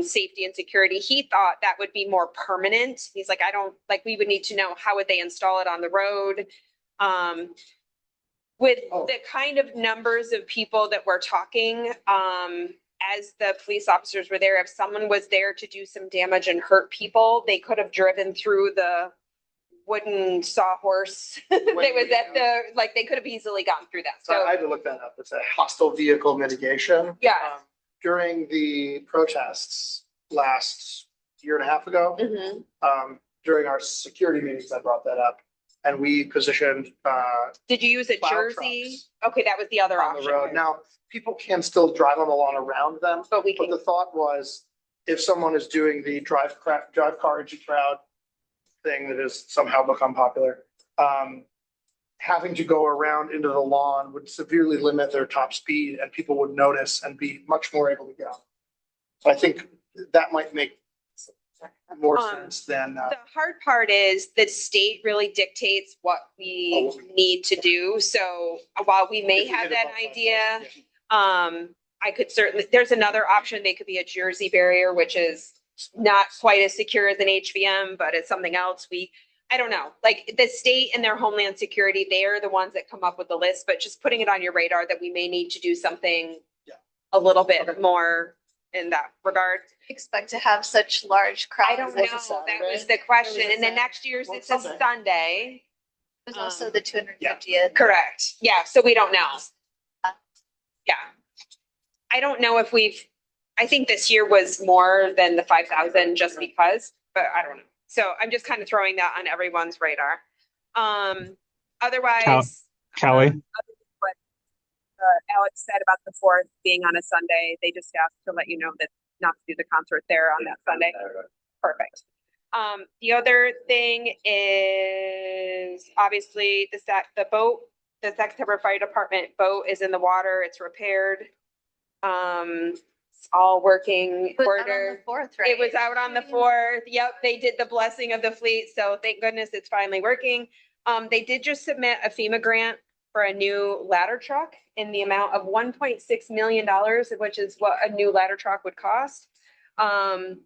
safety and security. He thought that would be more permanent. He's like, we would need to know how would they install it on the road. With the kind of numbers of people that we're talking, as the police officers were there, if someone was there to do some damage and hurt people, they could have driven through the wooden sawhorse that was at they could have easily gotten through that. So So I had to look that up. It's a hostile vehicle mitigation. Yeah. During the protests last year and a half ago, during our security meetings, I brought that up. And we positioned did you use a plow jersey? trucks Okay, that was the other on the option. road. Now, people can still drive on the lawn around them, But we but can, the thought was, if someone is doing the drive car into crowd thing that has somehow become popular, having to go around into the lawn would severely limit their top speed, and people would notice and be much more able to get on. So I think that might make more sense than. the hard part is the state really dictates what we need to do. So while we may have that idea, I could certainly, there's another option. They could be a jersey barrier, which is not quite as secure as an HVM, but it's something else. I don't know, like the state and their Homeland Security, they are the ones that come up with the list, but just putting it on your radar that we may need to do something a little bit more in that regard. Expect to have such large crowds. I don't know. That was the question. And then next year's, it's a Sunday. There's also the 250th. Correct. Yeah. So we don't know. Yeah. I don't know if I think this year was more than the 5,000 just because, but I don't know. So I'm just kind of throwing that on everyone's radar. Otherwise. Kelly. What Alex said about the 4th being on a Sunday, they just asked to let you know that not to do the concert there on that Sunday. Perfect. The other thing is obviously the boat, the Sac Harbor Fire Department boat is in the water. It's repaired. It's all working It was out on order. the 4th, right? It was out on the 4th. Yep, they did the blessing of the fleet, so thank goodness it's finally working. They did just submit a FEMA grant for a new ladder truck in the amount of $1.6 million, which is what a new ladder truck would cost. The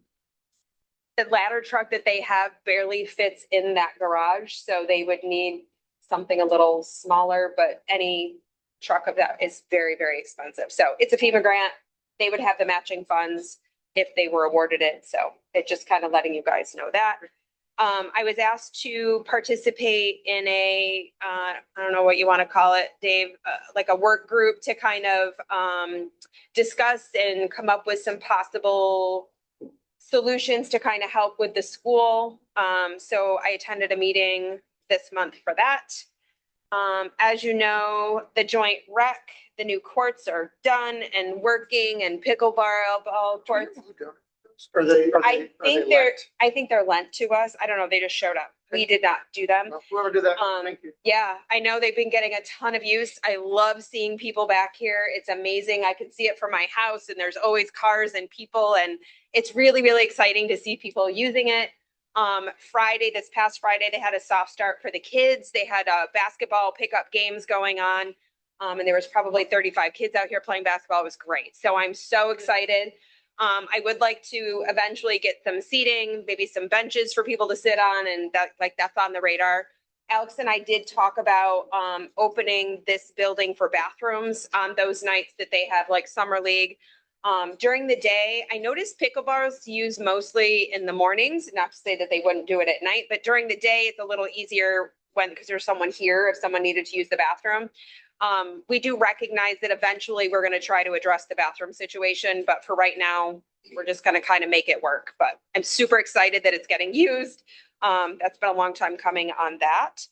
ladder truck that they have barely fits in that garage, so they would need something a little smaller, but any truck of that is very, very expensive. So it's a FEMA grant. They would have the matching funds if they were awarded it. So it just kind of letting you guys know that. I was asked to participate in a, I don't know what you want to call it, Dave, like a work group to kind of discuss and come up with some possible solutions to kind of help with the school. So I attended a meeting this month for that. As you know, the joint rec, the new courts are done and working, and pickleball courts. I think they're lent to us. I don't know. They just showed up. We did not do them. Whoever did that, thank you. Yeah, I know they've been getting a ton of use. I love seeing people back here. It's amazing. I can see it from my house, and there's always cars and people, and it's really, really exciting to see people using it. This past Friday, they had a soft start for the kids. They had basketball pickup games going on. And there was probably 35 kids out here playing basketball. It was great. So I'm so excited. I would like to eventually get some seating, maybe some benches for people to sit on, and that's on the radar. Alex and I did talk about opening this building for bathrooms on those nights that they have like summer league. During the day, I noticed pickleballs used mostly in the mornings, not to say that they wouldn't do it at night, but during the day, it's a little easier because there's someone here if someone needed to use the bathroom. We do recognize that eventually we're going to try to address the bathroom situation, but for right now, we're just going to kind of make it work. But I'm super excited that it's getting used. That's been a long time coming on that.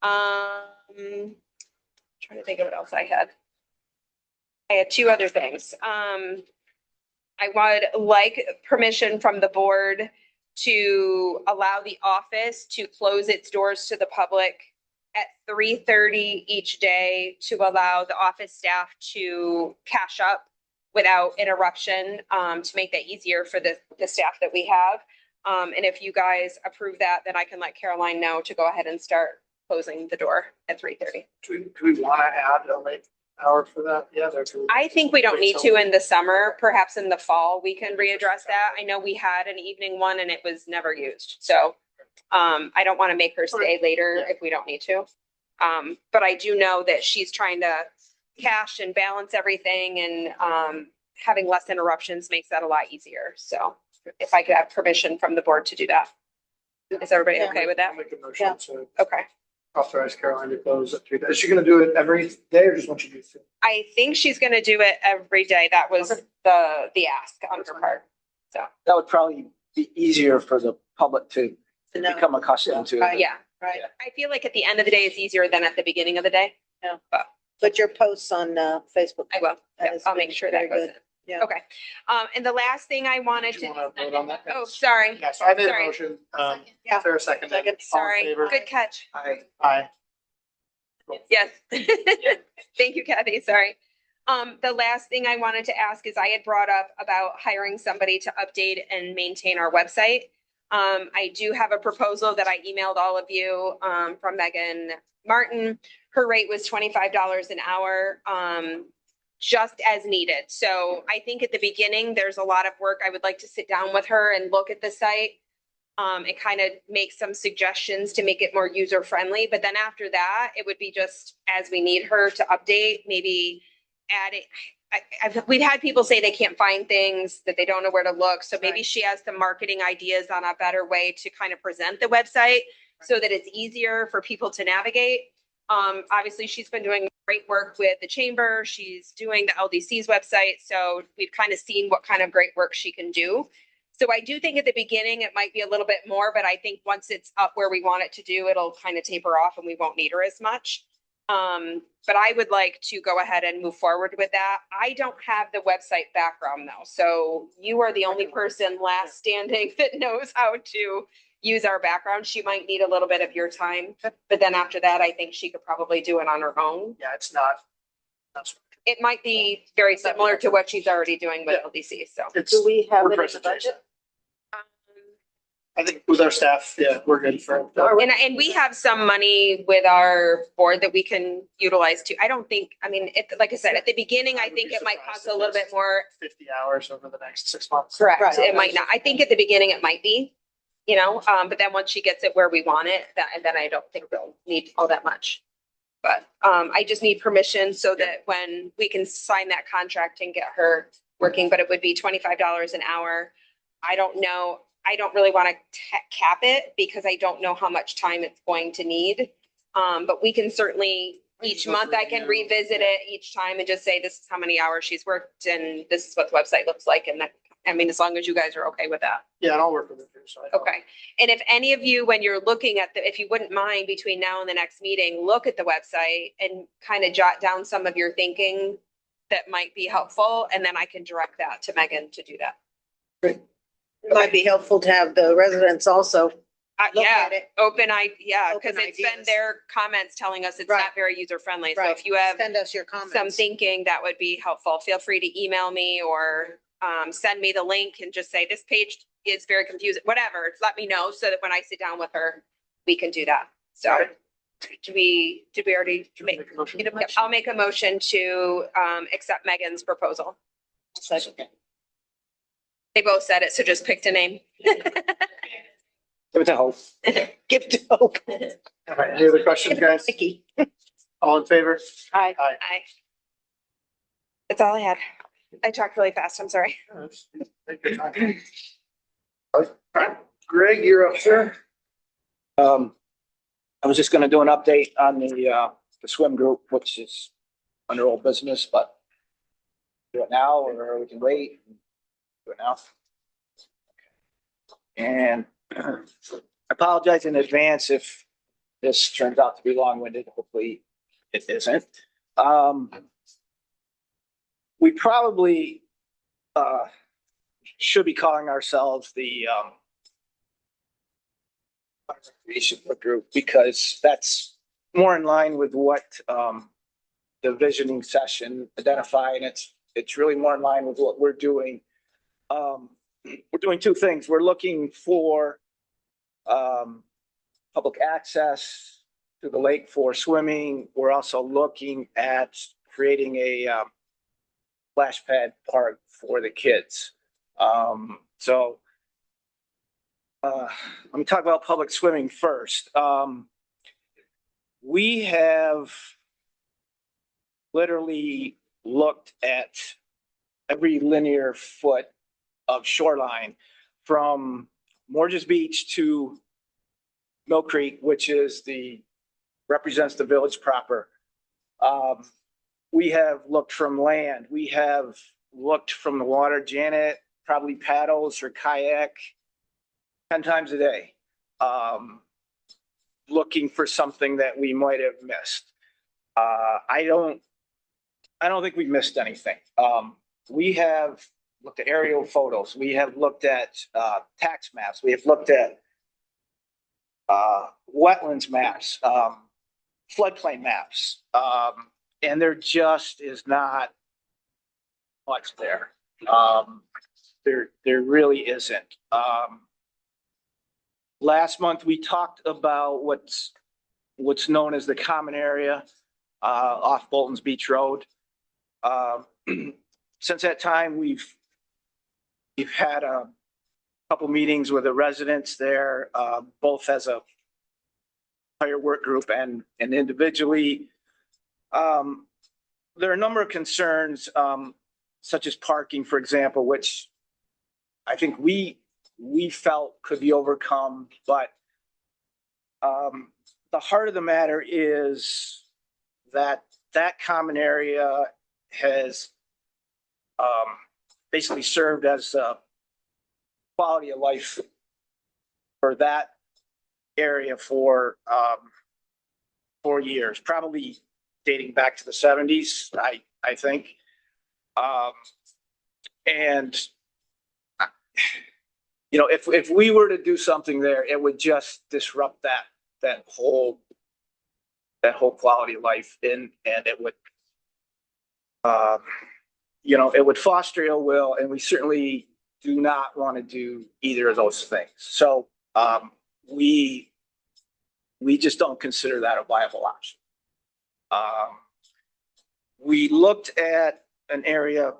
Trying to think of what else I had. I had two other things. I would like permission from the board to allow the office to close its doors to the public at 3:30 each day to allow the office staff to cash up without interruption, to make that easier for the staff that we have. And if you guys approve that, then I can let Caroline know to go ahead and start closing the door at 3:30. Do we want to add a late hour for that? Yeah. I think we don't need to in the summer. Perhaps in the fall, we can readdress that. I know we had an evening one and it was never used. So I don't want to make her stay later if we don't need to. But I do know that she's trying to cash and balance everything, and having less interruptions makes that a lot easier. So if I could have permission from the board to do that. Is everybody okay with that? I'll make a motion to Okay. authorize Caroline to close at 3. Is she going to do it every day or just once you do it? I think she's going to do it every day. That was the ask on her part. So, That would probably be easier for the public to No. become accustomed to. yeah. Right. I feel like at the end of the day, it's easier than at the beginning of the day. But your posts on Facebook. I will. That Yeah, is I'll make sure that very goes good. in. Yeah. Okay. And the last thing I wanted Do you to, want to vote on that? oh, sorry. Yeah, so I made a Sorry. motion. Yeah. Is there a second? Second. All in Sorry. favor? Good catch. Aye. Yes. Thank you, Kathy. Sorry. The last thing I wanted to ask is I had brought up about hiring somebody to update and maintain our website. I do have a proposal that I emailed all of you, from Megan Martin. Her rate was $25 an hour, just as needed. So I think at the beginning, there's a lot of work. I would like to sit down with her and look at the site. And kind of make some suggestions to make it more user friendly. But then after that, it would be just as we need her to update, maybe add it. We've had people say they can't find things, that they don't know where to look. So maybe she has some marketing ideas on a better way to kind of present the website so that it's easier for people to navigate. Obviously, she's been doing great work with the chamber. She's doing the LDC's website. So we've kind of seen what kind of great work she can do. So I do think at the beginning, it might be a little bit more, but I think once it's up where we want it to do, it'll kind of taper off and we won't need her as much. But I would like to go ahead and move forward with that. I don't have the website background though. So you are the only person last standing that knows how to use our background. She might need a little bit of your time, but then after that, I think she could probably do it on her own. Yeah, it's not. That's, It might be very similar to what she's already doing with LDC, so. it's. Do we have we're it in the versatile. budget? I think with our staff, yeah, we're good for. And we have some money with our board that we can utilize too. I don't think, I mean, like I said, at the beginning, I think it might cost a little bit more. 50 hours over the next 6 months. Correct. Right. It might not. I think at the beginning it might be, but then once she gets it where we want it, then I don't think we'll need all that much. But I just need permission so that when we can sign that contract and get her working, but it would be $25 an hour. I don't know. I don't really want to cap it because I don't know how much time it's going to need. But we can certainly, each month I can revisit it each time and just say, this is how many hours she's worked and this is what the website looks like. And that, I mean, as long as you guys are okay with that. Yeah, and I'll work with it too. So Okay. And if any of you, when you're looking at if you wouldn't mind between now and the next meeting, look at the website and kind of jot down some of your thinking that might be helpful. And then I can direct that to Megan to do that. It might be helpful to have the residents also look Yeah, at it. because Open it's been ideas. their comments telling us it's Right. not very user friendly. So Right. if you have Send us your comments. some thinking, that would be helpful. Feel free to email me or send me the link and just say, this page is very confusing, whatever. Let me know so that when I sit down with her, we can do that. So did we already make? Yep, I'll make a motion to accept Megan's proposal. Second. They both said it, so just picked a name. Give it to Hope. Give it to Hope. All right, any other questions, guys? Vicky. All in favor? Aye. Aye. Aye. That's all I had. I talked really fast. I'm sorry. Take your time. All right, Greg, you're up, sir. I was just gonna do an update on the swim group, which is under old business, but do it now or we can wait. Do it now. And I apologize in advance if this turns out to be long-winded. Hopefully it isn't. We probably should be calling ourselves the recreation group because that's more in line with what the visioning session identified. It's really more in line with what we're doing. We're doing two things. We're looking for public access to the lake for swimming. We're also looking at creating a splash pad park for the kids. So let me talk about public swimming first. We have literally looked at every linear foot of shoreline from Morges Beach to Mill Creek, which represents the village proper. We have looked from land. We have looked from the water. Janet probably paddles or kayak 10 times a day, looking for something that we might have missed. I don't think we've missed anything. We have looked at aerial photos. We have looked at tax maps. We have looked at wetlands maps, floodplain maps, and there just is not much there. There really isn't. Last month, we talked about what's known as the common area off Bolton's Beach Road. Since that time, we've had a couple meetings with the residents there, both as a entire work group and individually. There are a number of concerns, such as parking, for example, which I think we felt could be overcome, but the heart of the matter is that common area has basically served as a quality of life for that area for 4 years, probably dating back to the 70s, I think. And you know, if we were to do something there, it would just disrupt that whole quality of life, and it would, you know, it would foster ill will, and we certainly do not want to do either of those things. So we just don't consider that a viable option. We looked at an area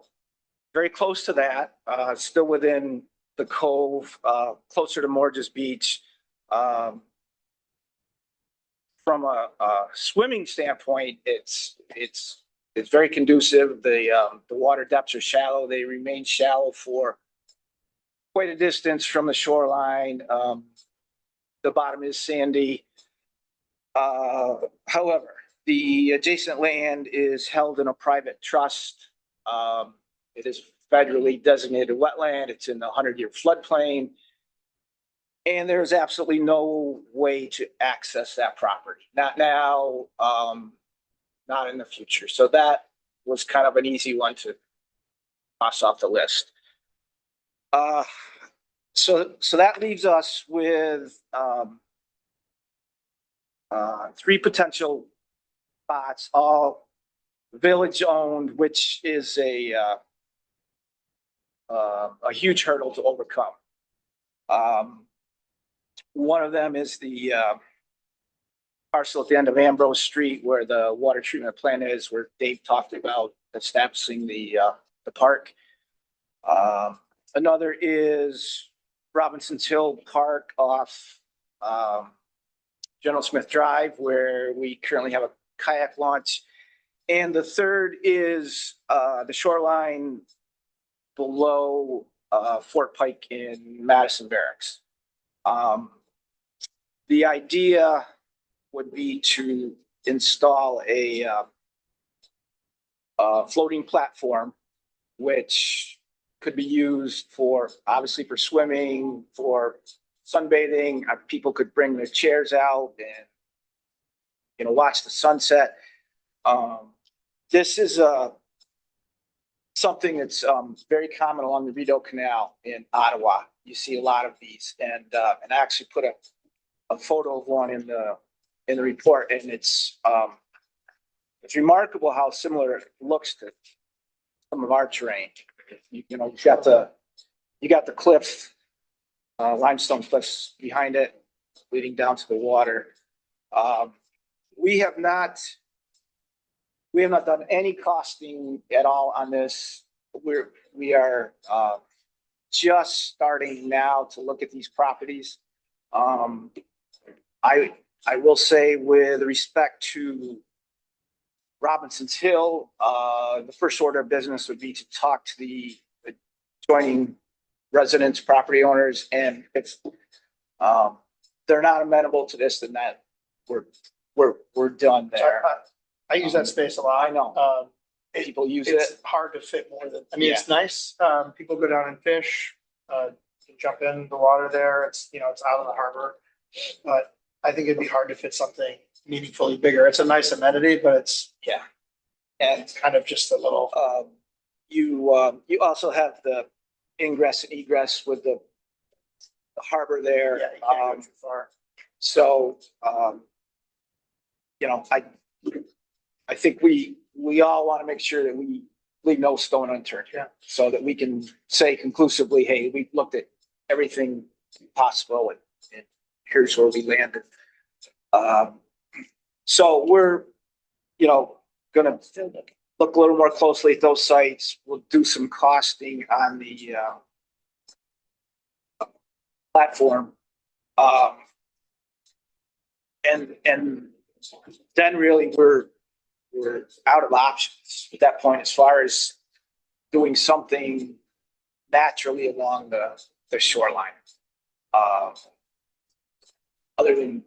very close to that, still within the cove, closer to Morges Beach. From a swimming standpoint, it's very conducive. The water depths are shallow. They remain shallow for quite a distance from the shoreline. The bottom is sandy. However, the adjacent land is held in a private trust. It is federally designated wetland. It's in the 100-year floodplain. And there's absolutely no way to access that property. Not now, not in the future. So that was kind of an easy one to cross off the list. So that leaves us with 3 potential spots, all village owned, which is a huge hurdle to overcome. One of them is the parcel at the end of Ambrose Street where the water treatment plant is, where Dave talked about establishing the park. Another is Robinson's Hill Park off General Smith Drive, where we currently have a kayak launch. And the third is the shoreline below Fort Pike in Madison Barracks. The idea would be to install a floating platform, which could be used for, obviously, for swimming, for sunbathing. People could bring their chairs out and, you know, watch the sunset. This is something that's very common along the Rideau Canal in Ottawa. You see a lot of these, and I actually put a photo of one in the report, and it's remarkable how similar it looks to some of our terrain. You know, you got the cliff, limestone cliffs behind it, leading down to the water. We have not done any costing at all on this. We are just starting now to look at these properties. I will say, with respect to Robinson's Hill, the first order of business would be to talk to the adjoining residents, property owners, and if they're not amenable to this, then that we're done there. I use that space a lot. I know. People use it. It's hard to fit more than, I mean, it's nice. People go down and fish, jump in the water there. It's, you know, it's out of the harbor. But I think it'd be hard to fit something meaningfully bigger. It's a nice amenity, but it's, Yeah. And it's kind of just a little. you also have the ingress and egress with the harbor there. Yeah, you can't go too far. So, you know, I think we all want to make sure that we leave no stone unturned here. Yeah. So that we can say conclusively, hey, we've looked at everything possible, and here's where we landed. So we're, you know, gonna look a little more closely at those sites. We'll do some costing on the platform. And then really we're out of options at that point, as far as doing something naturally along the shoreline. Other than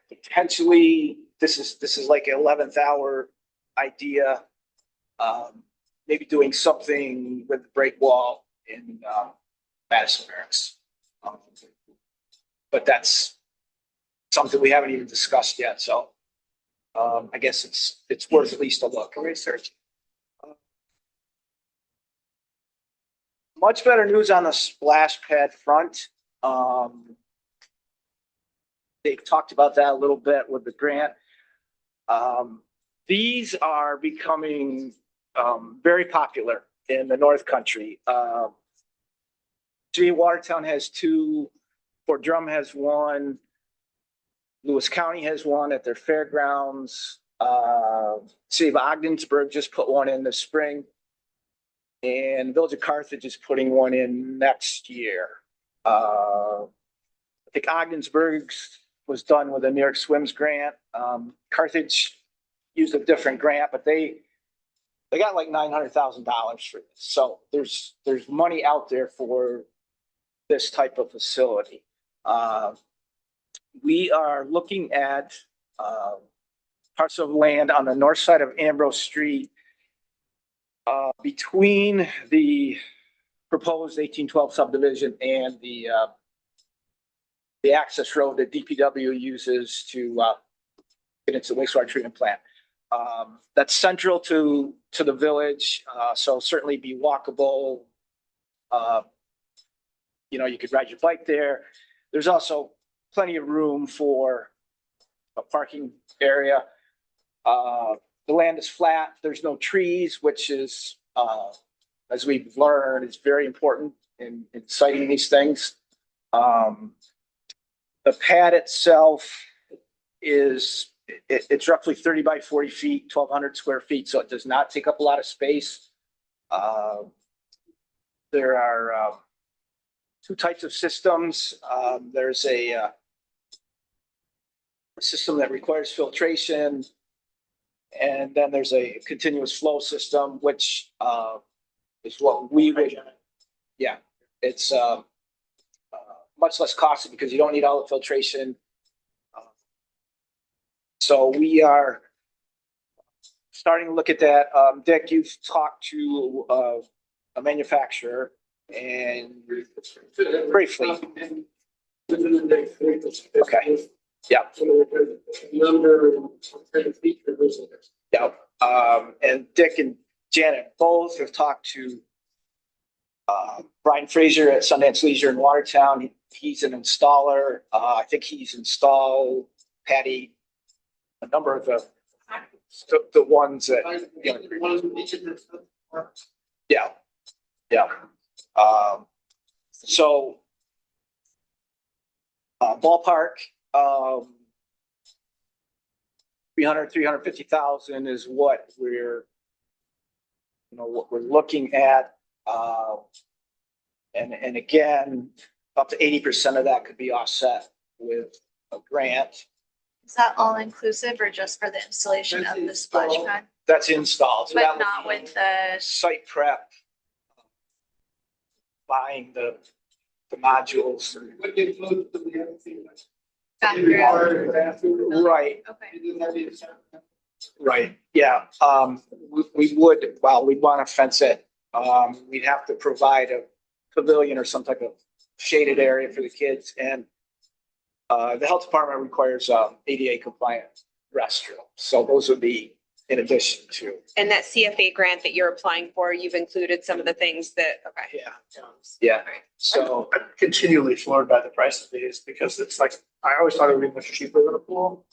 potentially, this is like an 11th hour idea. Maybe doing something with the break wall in Madison Barracks. But that's something we haven't even discussed yet. So I guess it's worth at least a look. Research. Much better news on the splash pad front. They talked about that a little bit with the grant. These are becoming very popular in the North Country. City of Watertown has two, Fort Drum has one, Lewis County has one at their fairgrounds. City of Ogdensburg just put one in this spring. And Village of Carthage is putting one in next year. I think Ogdensburg's was done with a New York Swims grant. Carthage used a different grant, but they got like $900,000 for this. So there's money out there for this type of facility. We are looking at parts of land on the north side of Ambrose Street between the proposed 1812 subdivision and the access road that DPW uses to get into the wastewater treatment plant. That's central to the village, so certainly be walkable. You could ride your bike there. There's also plenty of room for a parking area. The land is flat. There's no trees, which is, as we've learned, is very important in siting these things. The pad itself it's roughly 30 by 40 feet, 1,200 square feet, so it does not take up a lot of space. There are two types of systems. There's a system that requires filtration, and then there's a continuous flow system, which is what we would, yeah, it's much less costly because you don't need all the filtration. So we are starting to look at that. Dick, you've talked to a manufacturer and briefly. Okay. Yeah. Yeah. And Dick and Janet both have talked to Brian Fraser at Sundance Leisure in Watertown. He's an installer. I think he's installed Patty a number of the ones that, yeah, yeah. So ballpark, 350,000 is what we're looking at. And again, up to 80% of that could be offset with a grant. Is that all inclusive or just for the installation of the splash pad? That's installed. So that But would not be with the, site prep, buying the modules. Right, okay. right, yeah. We'd want to fence it. We'd have to provide a pavilion or some type of shaded area for the kids, and the health department requires ADA compliant restroom. So those would be in addition to. And that CFA grant that you're applying for, you've included some of the things that, okay. Yeah. So I'm continually floored by the price of these because it's like, I always thought it would be much cheaper than a pool.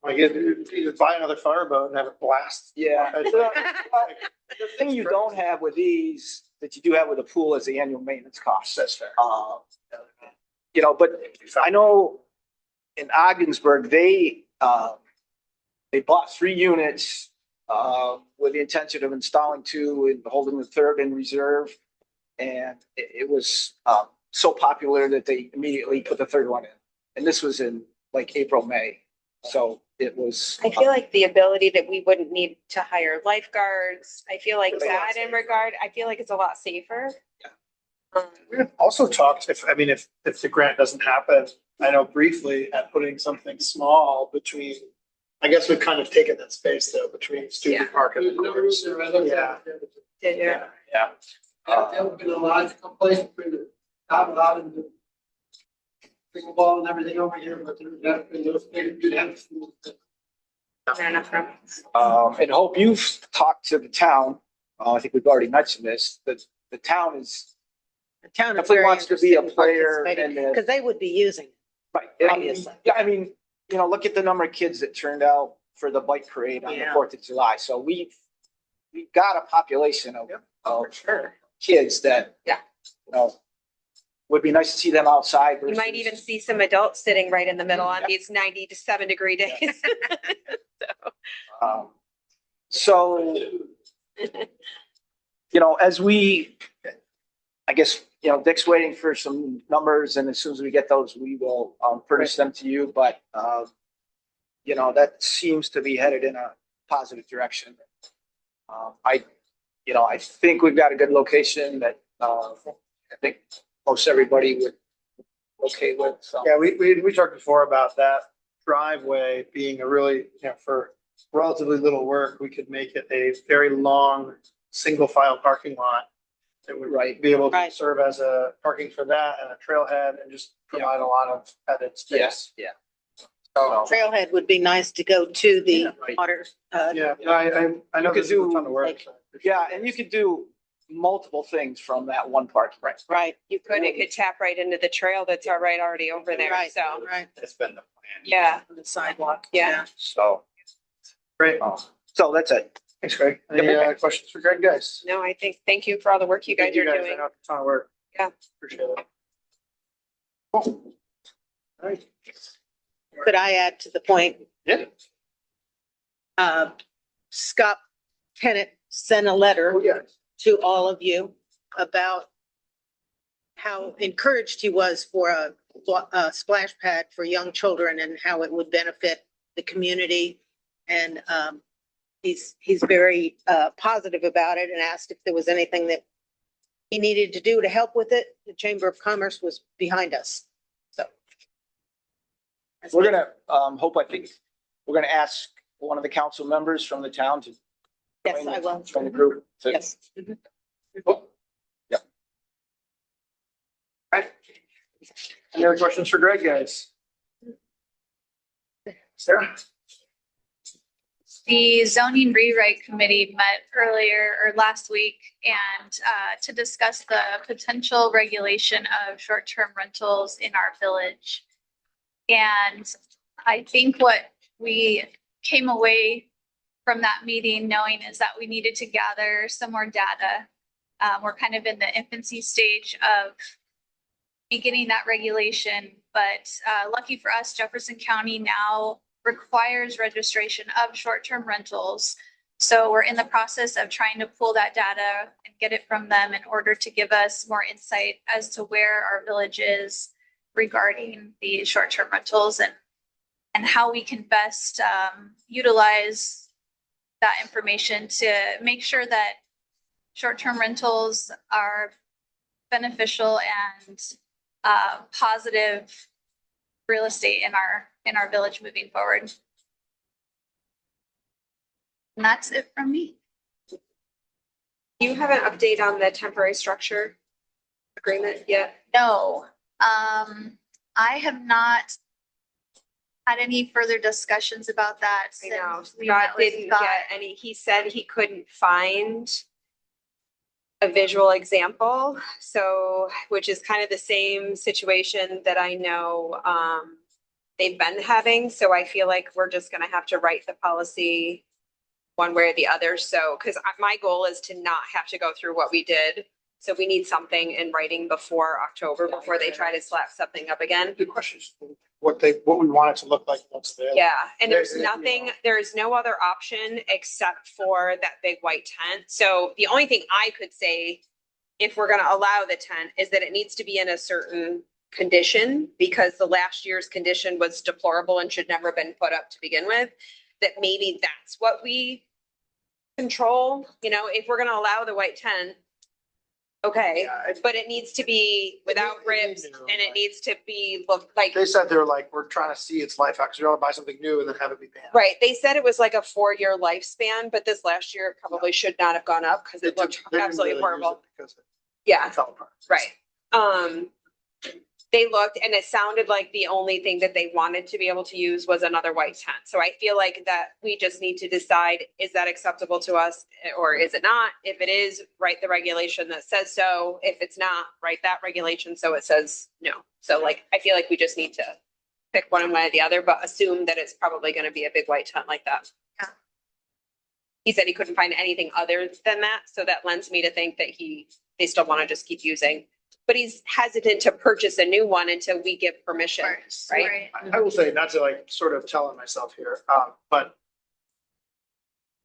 Like you just buy another fireboat and have it blast. yeah, the thing you don't have with these that you do have with a pool is the annual maintenance costs. That's fair. But I know in Ogdensburg, they bought 3 units with the intention of installing 2 and holding the 3rd in reserve. And it was so popular that they immediately put the 3rd one in. And this was in like April, May. So it was. I feel like the ability that we wouldn't need to hire lifeguards, I feel like that in regard, I feel like it's a lot safer. We have also talked, if the grant doesn't happen, I know briefly at putting something small between, I guess we've kind of taken that space though, between student park and the course. Yeah. Did you? Yeah. There's been a large complaint for the top lot and the pickleball and everything over here, but there's been those things you'd have to. Fair enough. And Hope, you've talked to the town. I think we've already mentioned this, that the town is, The town if is it very wants to be a interested in player participating, and because they would be using it. right. Obviously. Yeah, I mean, you know, look at the number of kids that turned out for the bike parade on the Yeah. 4th of July. So we've got a population of Sure. kids that, Yeah. you know, would be nice to see them outside. You might versus- even see some adults sitting right in the middle on these 97-degree days. So, you know, as we, I guess, you know, Dick's waiting for some numbers, and as soon as we get those, we will furnish them to you, but, you know, that seems to be headed in a positive direction. You know, I think we've got a good location that, I think most everybody would okay with, so. Yeah, we talked before about that driveway being a really, you know, for relatively little work, we could make it a very long, single file parking lot. That would be able to Right. serve as a parking for that and a trailhead and just provide a lot of added space. Yes, yeah. So, Trailhead would be nice to go to the Yeah, right. water. yeah, I know You could this is a do, ton of work. like- Yeah, and you could do multiple things from that one parking. Right. Right, You could, it could tap right into the trail that's already over there, right, so, right, That's been the plan. yeah, on the sidewalk. yeah. So, Great. so that's it. Thanks, Greg. Any questions for Greg, guys? No, I think, thank you for all the work you guys Thank are I doing. know it's a ton of work. Yeah. Appreciate it. Cool. All right. Could I add to the point? Yeah. Scott Tennant sent a letter Oh, yeah. to all of you about how encouraged he was for a splash pad for young children and how it would benefit the community. And he's very positive about it and asked if there was anything that he needed to do to help with it. The Chamber of Commerce was behind us. So. We're gonna, I think, we're gonna ask one of the council members from the town to. Yes, I will. Join the group. to- Yes. Cool. Yep. All right. Any other questions for Greg, guys? Sarah? The zoning rewrite committee met earlier or last week and to discuss the potential regulation of short-term rentals in our village. And I think what we came away from that meeting knowing is that we needed to gather some more data. We're kind of in the infancy stage of beginning that regulation, but lucky for us, Jefferson County now requires registration of short-term rentals. So we're in the process of trying to pull that data and get it from them in order to give us more insight as to where our village is regarding the short-term rentals and how we can best utilize that information to make sure that short-term rentals are beneficial and positive real estate in our village moving forward. And that's it from me. Do you have an update on the temporary structure agreement yet? No, I have not had any further discussions about that I know, since we Scott met with didn't Scott. get any, he said he couldn't find a visual example, so, which is kind of the same situation that I know, they've been having, so I feel like we're just gonna have to write the policy one way or the other, so, because my goal is to not have to go through what we did. So we need something in writing before October, before they try to slap something up again. Good questions. What we want it to look like once available. Yeah, and there's Yeah, nothing, there is no other option except for that big white tent. So the only thing I could say, if we're gonna allow the tent, is that it needs to be in a certain condition, because the last year's condition was deplorable and should never have been put up to begin with. That maybe that's what we control, you know, if we're gonna allow the white tent. Okay, but it needs to be without ribs and it needs to be look like. They said they're like, we're trying to see its life out, because you don't want to buy something new and then have it be banned. Right, they said it was like a 4-year lifespan, but this last year probably should not have gone up because it looked They didn't absolutely really use horrible. it because Yeah, it fell apart. right. they looked and it sounded like the only thing that they wanted to be able to use was another white tent. So I feel like that we just need to decide, is that acceptable to us or is it not? If it is, write the regulation that says so. If it's not, write that regulation so it says no. So like, I feel like we just need to pick one way or the other, but assume that it's probably going to be a big white tent like that. Yeah. He said he couldn't find anything other than that. So that lends me to think that they still want to just keep using. But he's hesitant to purchase a new one until we give permission, right? I will say, not to like sort of tell on myself here, but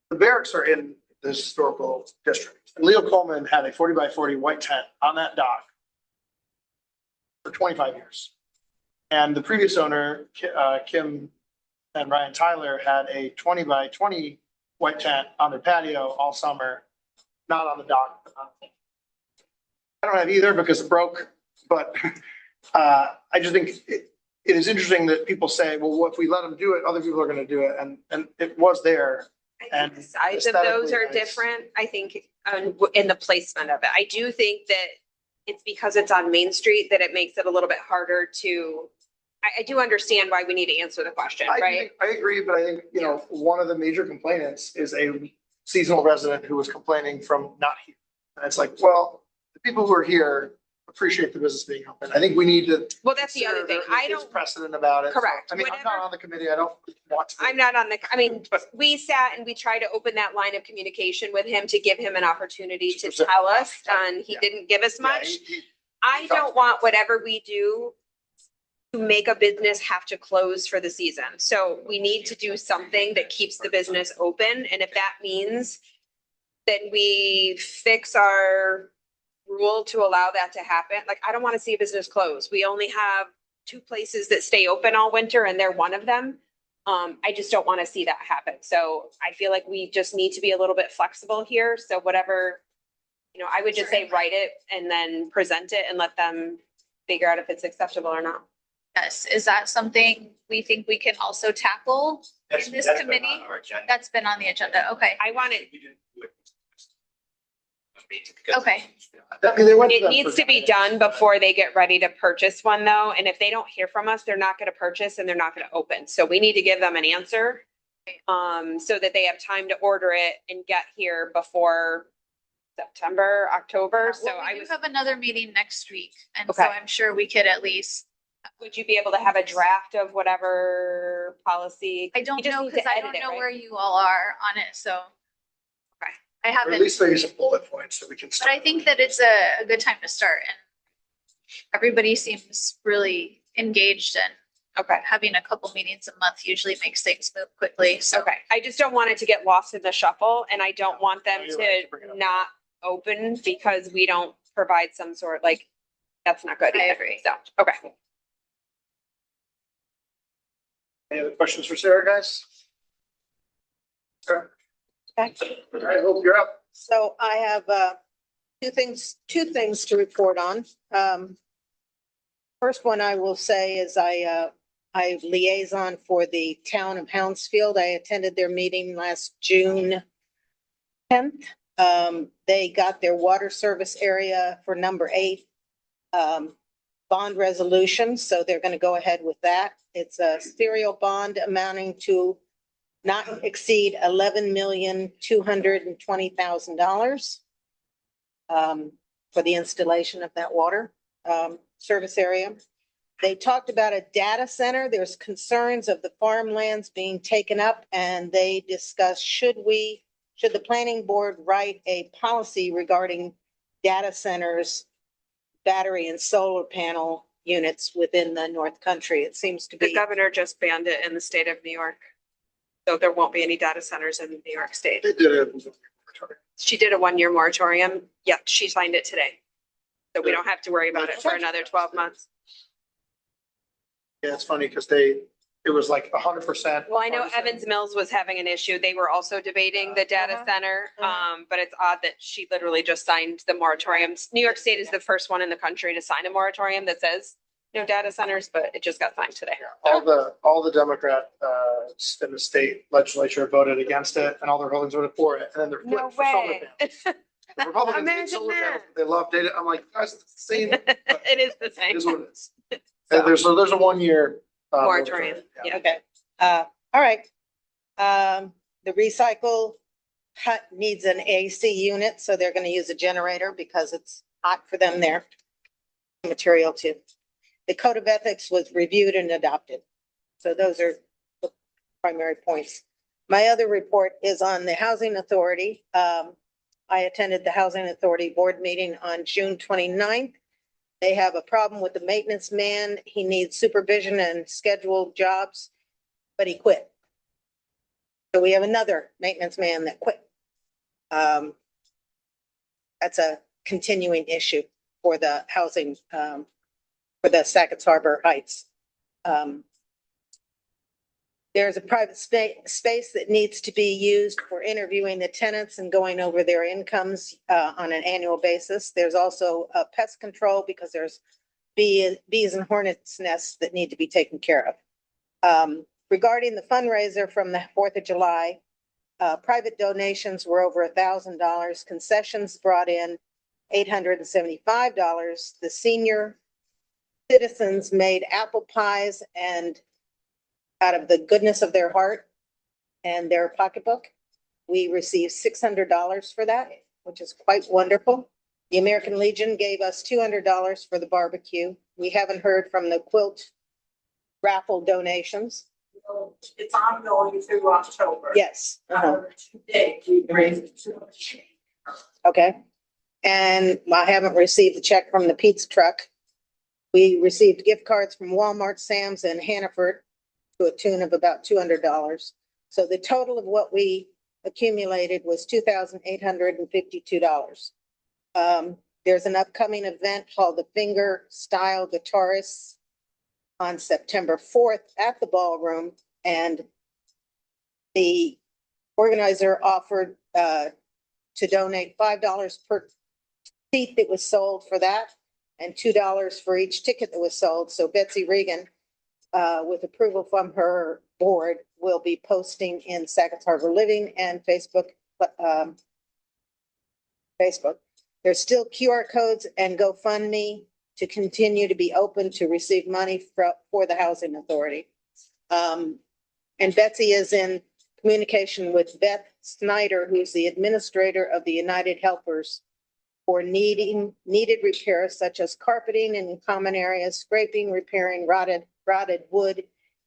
the barracks are in the historical district. And Leo Coleman had a 40 by 40 white tent on that dock for 25 years. And the previous owner, Kim and Ryan Tyler, had a 20 by 20 white tent on their patio all summer, not on the dock. But on the I don't have either because it broke, but I just think it is interesting that people say, well, if we let them do it, other people are going to do it. And it was there. I think the size of those are different. I think in the placement of it. I do think that it's because it's on Main Street that it makes it a little bit harder to, I do understand why we need to answer the question, right? I agree, but I think, one of the major complainants is a seasonal resident who was complaining from not here. And it's like, well, the people who are here appreciate the business being open. I think we need to. Well, that's the other thing. I don't. Precedent about it. Correct. I mean, I'm not on the committee. I don't want to. I'm not on the, I mean, we sat and we tried to open that line of communication with him to give him an opportunity to tell us, and he didn't give us much. I don't want whatever we do to make a business have to close for the season. So we need to do something that keeps the business open. And if that means that we fix our rule to allow that to happen, like, I don't want to see a business close. We only have 2 places that stay open all winter and they're one of them. I just don't want to see that happen. So I feel like we just need to be a little bit flexible here. So whatever, I would just say write it and then present it and let them figure out if it's acceptable or not. Yes, is that something we think we can also tackle in this committee? That's been on the agenda, okay. I want it, Okay. it needs to be done before they get ready to purchase one though. And if they don't hear from us, they're not going to purchase and they're not going to open. So we need to give them an answer so that they have time to order it and get here before September, October. So Well, we do have another meeting next week, and so Okay. I'm sure we could at least, would you be able to have a draft of whatever policy? I don't You just know, need to because I edit don't it, know right? where you all are on it, so. Okay. I Or at haven't, least maybe some bullet points that we can but start. I think that it's a good time to start, and everybody seems really engaged, and Okay. having a couple meetings a month usually makes things move quickly, so. Okay. I just don't want it to get lost in the shuffle and I don't want them You're right, to bring it up. not open because we don't provide some sort, like, that's not good. I either. agree. So, okay. Any other questions for Sarah, guys? Sure. Okay. All right, Hope, you're up. So I have two things to report on. First one I will say is I liaison for the town of Hounsfield. I attended their meeting last June 10th. They got their water service area for number 8 bond resolution, so they're going to go ahead with that. It's a serial bond amounting to not exceed $11,220,000 for the installation of that water service area. They talked about a data center. There's concerns of the farmlands being taken up, and they discussed should the planning board write a policy regarding data centers, battery and solar panel units within the North Country. It seems to The be. governor just banned it in the state of New York. So there won't be any data centers in New York State. They did it. She did a 1-year moratorium. Yep, she signed it today. So we don't have to worry about it for another 12 months. Yeah, it's funny because it was like 100%. Well, I know Evans Mills was having an issue. They were also debating the data center. But it's odd that she literally just signed the moratoriums. New York State is the first one in the country to sign a moratorium that says no data centers, but it just got signed today. All the Democrat in the state legislature voted against it and all the Republicans voted for it. And then they're No flipped for solar way. panels. The Republicans hate Imagine solar that. panels. They love data. I'm like, guys, it's the same. but It is the It same. is what it is. So, There's a 1 year. moratorium, yeah. Okay, all right. The recycle hut needs an AC unit, so they're gonna use a generator because it's hot for them there. Material too. The code of ethics was reviewed and adopted. So those are the primary points. My other report is on the Housing Authority. I attended the Housing Authority Board meeting on June 29th. They have a problem with the maintenance man. He needs supervision and scheduled jobs, but he quit. So we have another maintenance man that quit. That's a continuing issue for the housing, for the Sackett's Harbor Heights. There's a private space that needs to be used for interviewing the tenants and going over their incomes on an annual basis. There's also pest control because there's bees and hornets nests that need to be taken care of. Regarding the fundraiser from the 4th of July, private donations were over $1,000. Concessions brought in $875. The senior citizens made apple pies and out of the goodness of their heart and their pocketbook, we received $600 for that, which is quite wonderful. The American Legion gave us $200 for the barbecue. We haven't heard from the quilt raffle donations. It's ongoing through October. Yes. Today, we raised. Okay. And I haven't received the check from the pizza truck. We received gift cards from Walmart, Sam's, and Hannaford to a tune of about $200. So the total of what we accumulated was $2,852. There's an upcoming event called the Finger Style Guitarists on September 4th at the ballroom, and the organizer offered to donate $5 per seat that was sold for that and $2 for each ticket that was sold. So Betsy Regan, with approval from her board, will be posting in Sackett's Harbor Living and Facebook. There's still QR codes and GoFundMe to continue to be open to receive money for the Housing Authority. And Betsy is in communication with Beth Snyder, who's the administrator of the United Helpers, for needed repairs such as carpeting in common areas, scraping, repairing rotted wood,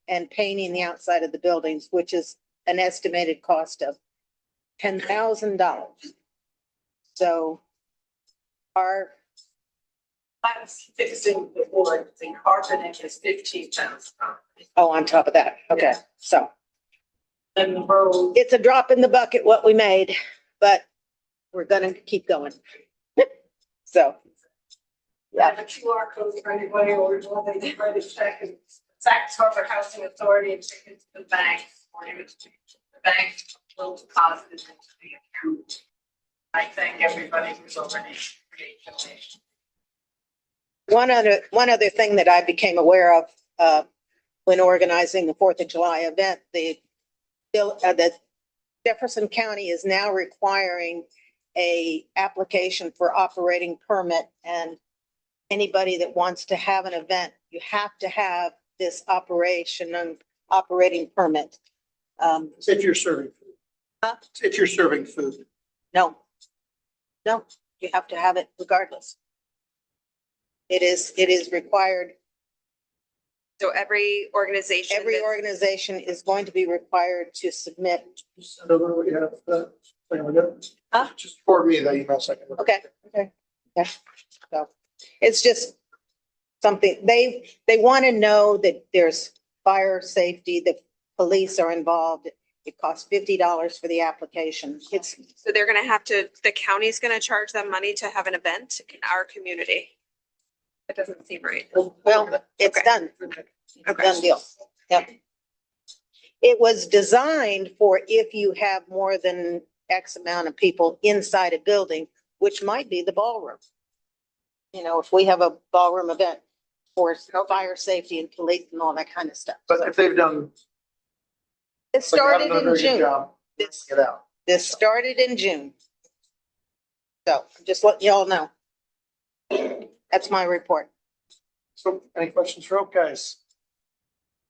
and painting the outside of the buildings, which is an estimated cost of $10,000. So our That's fixing the wood, the carpeting is $15,000. on top of that. Okay, Yeah. so And the road, it's a drop in the bucket what we made, but we're gonna keep going. So, yeah, the QR codes for anybody or when they write a check and Sackett's Harbor Housing Authority and take it to the bank, or you the bank will deposit it into the account. I thank everybody who's already made donations. one other thing that I became aware of when organizing the 4th of July event, the Jefferson County is now requiring a application for operating permit, and anybody that wants to have an event, you have to have this operating permit. If you're serving food. Huh? If you're serving food. No, you have to have it regardless. It is required. So every organization. Is going to be required to submit. Send over what you have. Thing we got. Huh? Just forward me that email second. Okay. So it's just something, they want to know that there's fire safety, the police are involved. It costs $50 for the application. It's, So they're gonna have to, the county's gonna charge them money to have an event in our community. That doesn't seem right. well, it's Okay. done. Okay. Done deal. Yep. It was designed for if you have more than X amount of people inside a building, which might be the ballroom. You know, if we have a ballroom event for fire safety and police and all that kind of stuff. But if they've done. It started in June. This. Get out. This started in June. So I'm just letting y'all know. That's my report. So any questions for Oak, guys?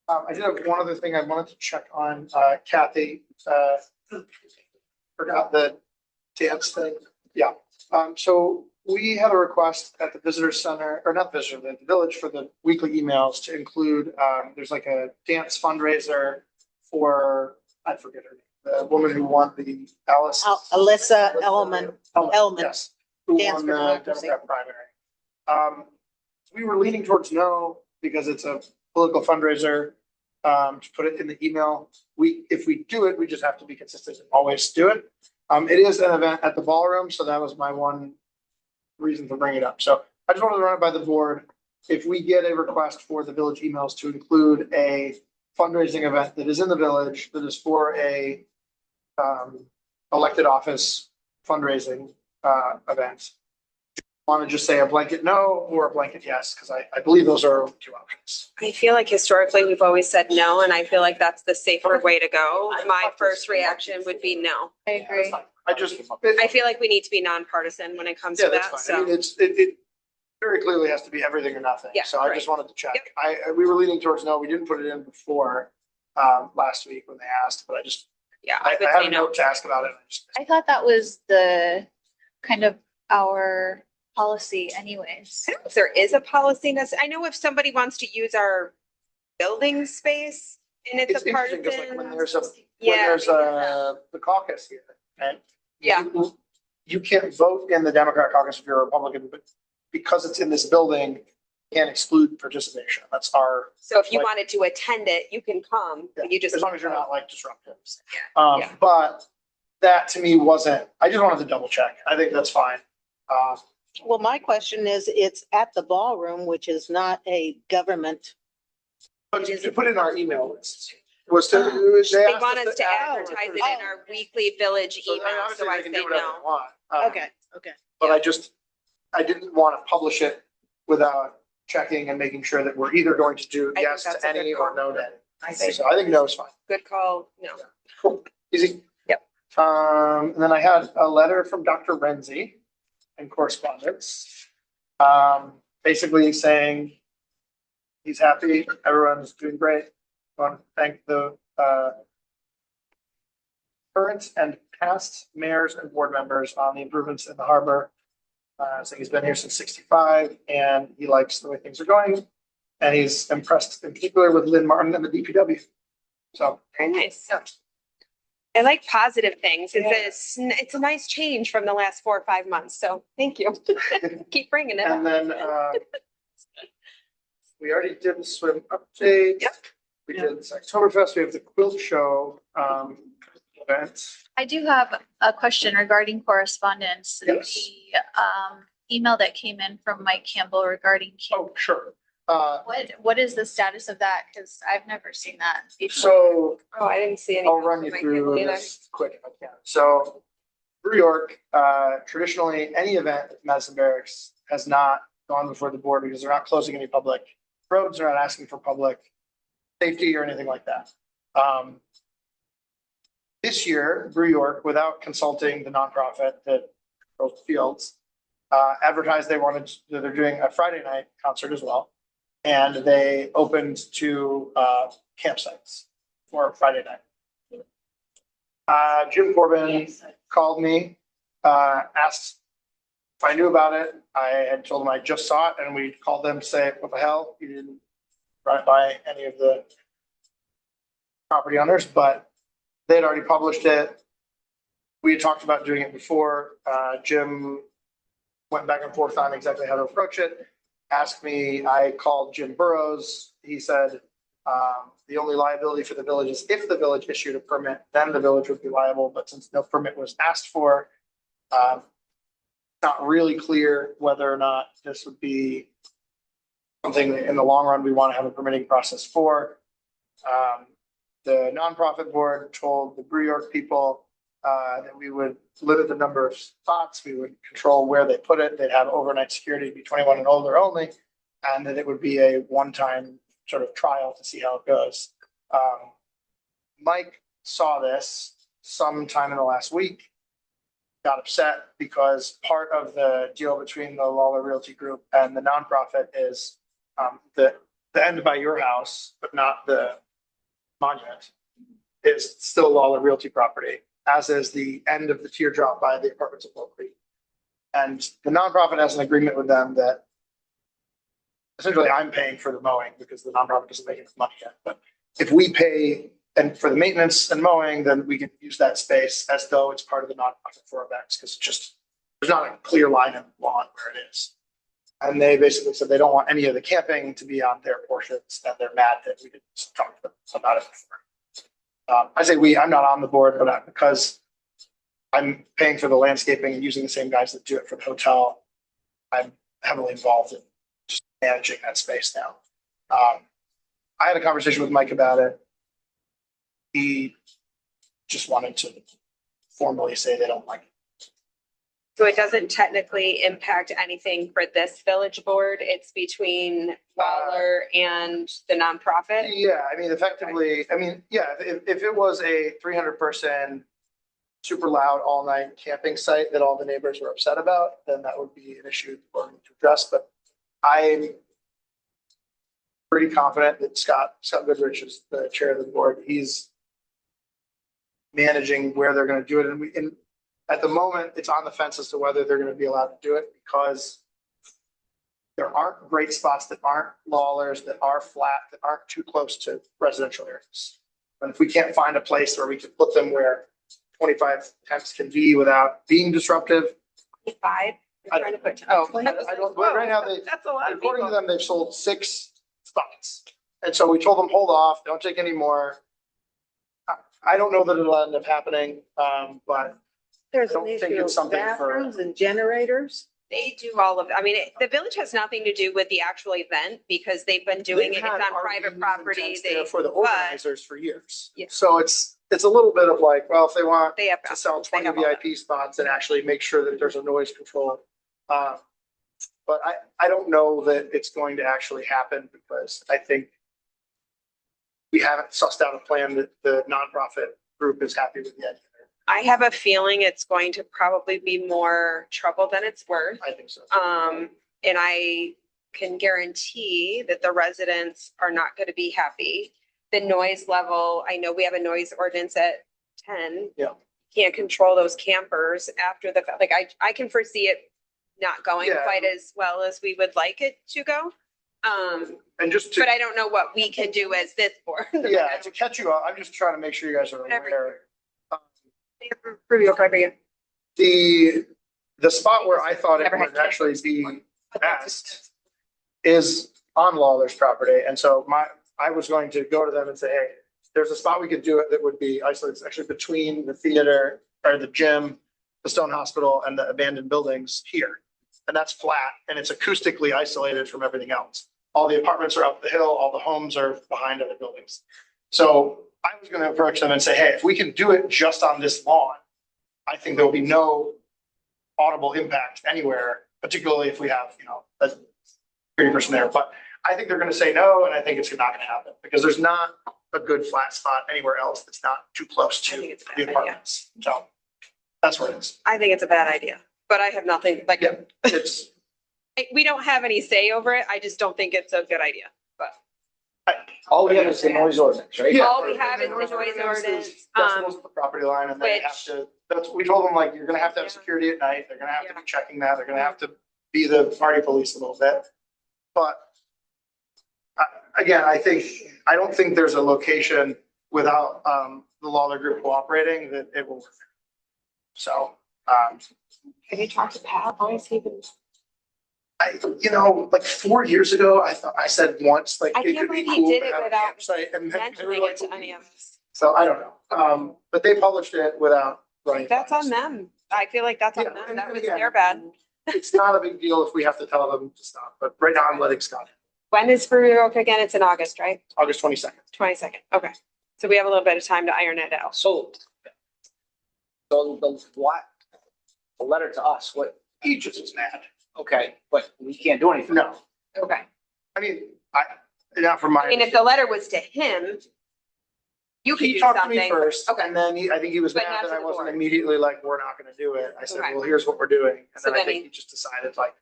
I did have one other thing I wanted to check on, Kathy, forgot the dance thing. Yeah, so we had a request at the visitor center, or not visitor, the village, for the weekly emails to include, there's like a dance fundraiser for, I forget her name, the woman who won the Alice. Alyssa Elman. Yes, who Dance won for the Democracy. Democrat primary. We were leaning towards no, because it's a political fundraiser, to put it in the email. If we do it, we just have to be consistent and always do it. It is an event at the ballroom, so that was my one reason for bringing it up. So I just wanted to run it by the board. If we get a request for the village emails to include a fundraising event that is in the village, that is for a elected office fundraising event, want to just say a blanket no or a blanket yes, because I believe those are two options. I feel like historically we've always said no, and I feel like that's the safer way to go. My first reaction would be no. I agree. I just. I feel like we need to be nonpartisan when it comes Yeah, to that's that, fine. I mean, so. it very clearly has to be everything or nothing. Yeah, So I just wanted to check. We were leaning towards no. We didn't put it in before last week when they asked, but Yeah, I I would had say a no. note to ask about it. I thought that was the kind of our policy anyways. I don't know if there is a policy I know if somebody wants to use our building space and it's It's a interesting because like when partisan. there's the caucus here, right? Yeah. You can't vote in the Democrat caucus if you're a Republican, but because it's in this building, you can't exclude participation. That's our. So if you wanted to attend it, you can come, but you just. As long as you're not like disruptive. Yeah. But that to me wasn't, I just wanted to double check. I think that's fine. Well, my question is, it's at the ballroom, which is not a government. But to put in our email list was to. They asked want us us to add advertise it in our weekly village So email, obviously so I they can say do whatever no. they want. Okay. But I didn't want to publish it without checking and making sure that we're either going to do I think yes that's to a good any or call. no to any. I think, So I think no is fine. good call, no. Cool. Easy. Yep. And then I had a letter from Dr. Renzi in correspondence. Basically saying he's happy, everyone's doing great. I want to thank the current and past mayors and board members on the improvements in the harbor. So he's been here since 65 and he likes the way things are going. And he's impressed in particular with Lynn Martin and the DPW. So. Very nice. I like positive things. It's a nice change from the last 4 or 5 months. So thank you. Keep bringing it. And then we already did the swim update. Yep. We did this Oktoberfest. We have the quilt show event. I do have a question regarding correspondence. Yes. The email that came in from Mike Campbell regarding Oh, sure. what is the status of that? Because I've never seen that before. So Oh, I didn't see any. I'll run you through this quick if I can. So Brew York, traditionally, any event at Madison Barracks has not gone before the board because they're not closing any public roads. They're not asking for public safety or anything like that. This year, Brew York, without consulting the nonprofit that controls the fields, advertised they're doing a Friday night concert as well. And they opened to campsites for Friday night. Jim Corbin called me, asked if I knew about it. I had told him I just saw it and we called them to say, what the hell? You didn't run it by any of the property owners, but they had already published it. We had talked about doing it before. Jim went back and forth on exactly how to approach it. Asked me, I called Jim Burrows. He said, the only liability for the village is if the village issued a permit, then the village would be liable. But since no permit was asked for, not really clear whether or not this would be something in the long run we want to have a permitting process for. The nonprofit board told the Brew York people that we would limit the number of spots, we would control where they put it, they'd have overnight security, be 21 and older only, and that it would be a one-time sort of trial to see how it goes. Mike saw this sometime in the last week, got upset because part of the deal between the Lawler Realty Group and the nonprofit is the end by your house, but not the monument, is still Lawler Realty property, as is the end of the teardrop by the apartments of Oak Creek. And the nonprofit has an agreement with them that essentially I'm paying for the mowing because the nonprofit doesn't make enough money yet. But if we pay and for the maintenance and mowing, then we can use that space as though it's part of the nonprofit for events, because just there's not a clear line in the law where it is. And they basically said they don't want any of the camping to be on their portions, and they're mad that we didn't talk to them about it before. I say I'm not on the board, but because I'm paying for the landscaping and using the same guys that do it for the hotel, I'm heavily involved in just managing that space now. I had a conversation with Mike about it. He just wanted to formally say they don't like it. So it doesn't technically impact anything for this village board. It's between Waller and the nonprofit. Yeah, I mean, effectively, if it was a 300-person super loud all night camping site that all the neighbors were upset about, then that would be an issue for me to address. But I'm pretty confident that Scott Goodrich is the chair of the board. He's managing where they're going to do it. And at the moment, it's on the fence as to whether they're going to be allowed to do it, because there aren't great spots that aren't Lawlers, that are flat, that aren't too close to residential areas. And if we can't find a place where we can put them where 25 tents can be without being disruptive. 5. You're trying to put, oh. I don't, but right now, That's a lot of according to people. them, they've sold 6 spots. And so we told them, hold off, don't take any more. I don't know that it'll end up happening, but There's I don't an think issue it's of something for- bathrooms and generators. They do all of, I mean, the village has nothing to do with the actual event because they've been doing it. they've It's had on RVs private and property. tents They, there for the but organizers for years. Yeah. So it's a little bit of like, well, if they want they have to sell bathrooms, they 20 have all that. VIP spots and actually make sure that there's a noise control. But I don't know that it's going to actually happen, because I think we haven't sussed out a plan that the nonprofit group is happy with yet. I have a feeling it's going to probably be more trouble than it's worth. I think so. And I can guarantee that the residents are not going to be happy. The noise level, I know we have a noise ordinance at 10. Yeah. Can't control those campers after the, like, I can foresee it not going Yeah. quite as well as we would like it to go. And just to, But I don't know what we can do as this board. yeah, to catch you up, I'm just trying to make sure you guys are Whatever. aware. Review criteria. The spot where I thought it Never had would actually be best is on Lawler's property. And so I was going to go to them and say, hey, there's a spot we could do it that would be isolated. It's actually between the theater or the gym, the Stone Hospital, and the abandoned buildings here. And that's flat and it's acoustically isolated from everything else. All the apartments are up the hill, all the homes are behind other buildings. So I was going to approach them and say, hey, if we can do it just on this lawn, I think there will be no audible impact anywhere, particularly if we have, a security person there. But I think they're going to say no, and I think it's not going to happen because there's not a good flat spot anywhere else that's not too close I to think it's a bad the idea. apartments. So that's where it is. I think it's a bad idea, but I have nothing, like, Yeah, it's, we don't have any say over it. I just don't think it's a good idea, but. All we have is the noise ordinance, right? yeah. All we have is the noise ordinance, Decibels of the property line, and they have which- to, we told them, like, you're gonna have to have Yeah. security at night, they're gonna have to Yeah. be checking that, they're gonna have to be the party police a little bit. But again, I don't think there's a location without the Lawler Group cooperating that it will work. So, Have you talked to Pat? Why is he even? like 4 years ago, I said once, like, I it can't could be believe he cool did to it have a without campsite, and they were mentioning like, it to any of us. so I don't know. But they published it without running. That's on fines. them. I feel like that's on Yeah, them. and That was again, their bad. It's not a big deal if we have to tell them to stop, but right now I'm letting Scott. When is Brew York again? It's in August, right? August 22nd. 22nd. Okay. So we have a little bit of time to iron it out. So the letter to us, what, He just is mad. okay, but we can't do anything. No, Okay. I mean, not from my. I mean, if the letter was to him, you could He do talked to me something. first, Okay. and then I think he was But mad not that to I the wasn't board. immediately like, we're not gonna do it. I said, Okay. well, here's what we're doing. And So then I then think he just decided like,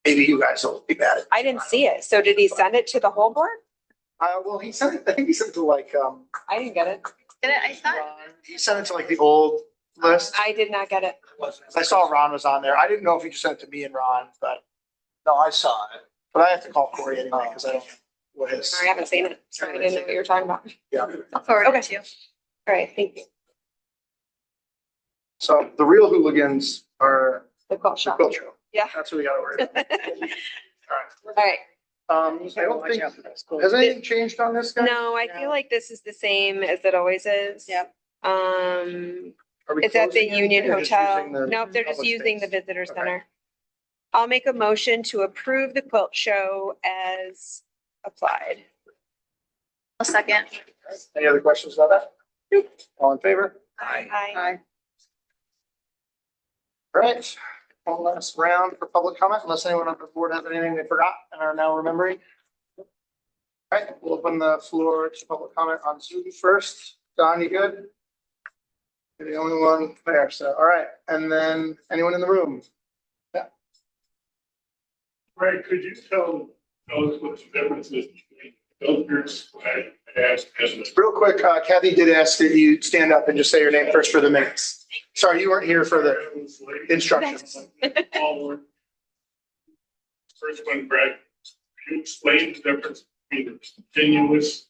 maybe you guys will be mad at. I didn't see it. So did he send it to the whole board? Well, he sent it, I think he sent it to like, I didn't get it. Did it? I thought. he sent it to like the old list. I did not get it. I saw Ron was on there. I didn't know if he just sent it to me and Ron, but No, I saw it. I have to call Corey anyway, because I don't know what his. I haven't seen it. So I didn't know what you were talking about. Yeah. I'll forward Okay. it to you. All right, thank you. So the real hooligans are The call the shop. quilt show. Yeah. That's what we gotta worry about. All right. I don't think, has anything changed on this guy? No, I feel like this is the same as it always is. Yep. Are we It's at the closing it, Union or just Hotel. using the Nope, they're just public using the space? visitor Okay. center. I'll make a motion to approve the quilt show as applied. A second. Any other questions about that? All in favor? Aye. All right, one last round for public comment, unless anyone on the board has anything they forgot and are now remembering. All right, we'll open the floor to public comment on Zoom first. Don, you good? You're the only one there, so, all right, and then anyone in the room? Greg, could you tell us what the difference is between filters and Real quick, Kathy did ask that you stand up and just say your name first for the minutes. Sorry, you weren't here for the instructions. First one, Greg, can you explain the difference between the continuous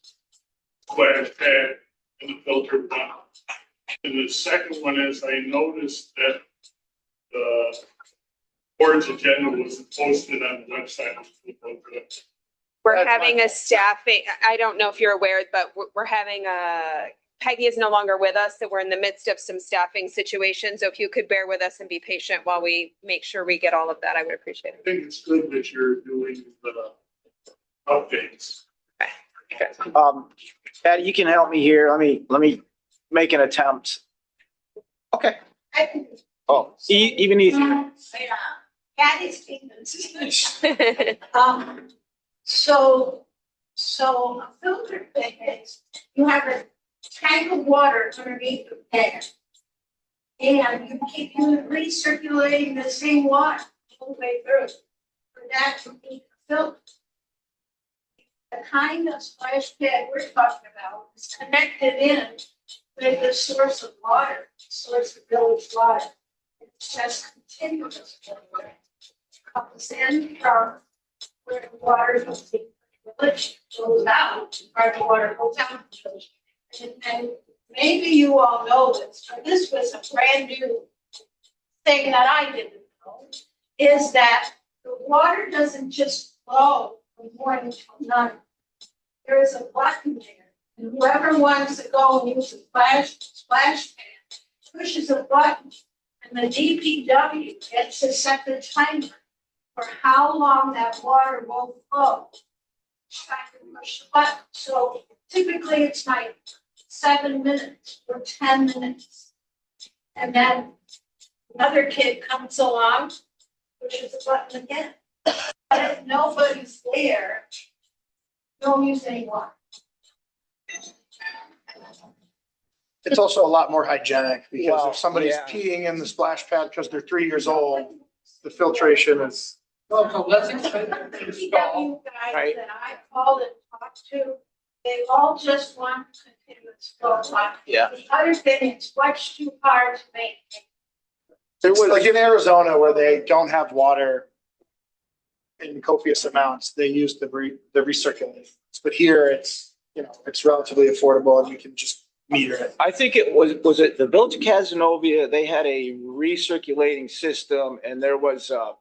splash pad and the filter one? And the second one is, I noticed that the board's agenda was posted on the website. We're That's having my a staffing, I don't know if you're aware, but we're having Peggy is no longer with us, so we're in the midst of some staffing situations. So if you could bear with us and be patient while we make sure we get all of that, I would appreciate I it. think it's good that you're doing the updates. Patty, you can help me here. Let me make an attempt. Okay. Oh, even easier. Patty Stevens. So a filter thing is, you have a tank of water underneath the pan. And you keep recirculating the same water all the way through. For that to be a filter. The kind of splash pad we're talking about is connected in with the source of water, source of village water. It's just continuous. Comes in from where the water goes in the village, goes out, or the water goes out. And maybe you all know this, but this was a brand new thing that I didn't know, is that the water doesn't just flow from morning till night. There is a button there, and whoever wants to go and use a splash pad pushes a button, and the DPW gets to set the timer for how long that water will flow. Try to push the button. So typically it's like 7 minutes or 10 minutes. And then another kid comes along, pushes the button again. But if nobody's there, don't use any water. It's also a lot more hygienic because Well, if somebody's yeah. peeing in the splash pad because they're 3 years old, the filtration is. So let's explain to install. DPW guys Right. that I called and talked to, they all just want continuous flow. Yeah. The other thing, it's much too hard to make. It was like in Arizona where they don't have water in copious amounts, they use the recirculating. But here it's, it's relatively affordable and you can just meter it. I think it was it the Village of Casanova? They had a recirculating system and there was a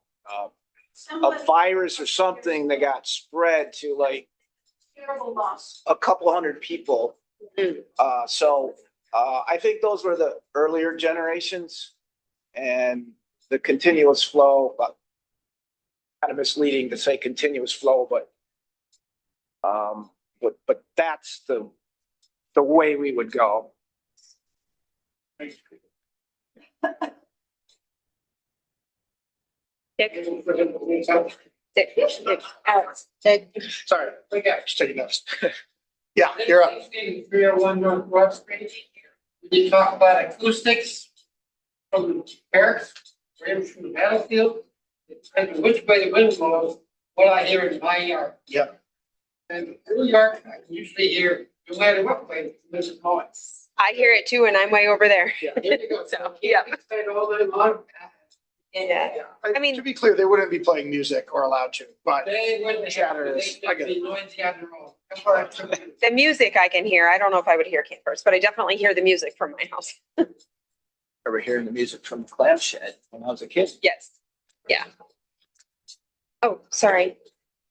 virus or something that got spread to like Terrible loss. a couple hundred people. I think those were the earlier generations and the continuous flow, but kind of misleading to say continuous flow, but that's the way we would go. Dick, Alex. Sorry, just taking notes. Yeah, you're up. 301 Northwest Street. We did talk about acoustics from the barracks, or even from the battlefield. depending which way the wind blows, what I hear in my yard. Yeah. And your yard, I can usually hear no matter what way the wind is blowing. I hear it too, and I'm way over there. There you go. So, yeah. Spend all day long. Yeah. I mean- To be clear, they wouldn't be playing music or allowed to, but They wouldn't. Chatters, I get it. Be noisy on the road. The music I can hear. I don't know if I would hear campers, but I definitely hear the music from my house. Ever hearing the music from the clam shed when I was a kid? Yes. Yeah. Oh, sorry.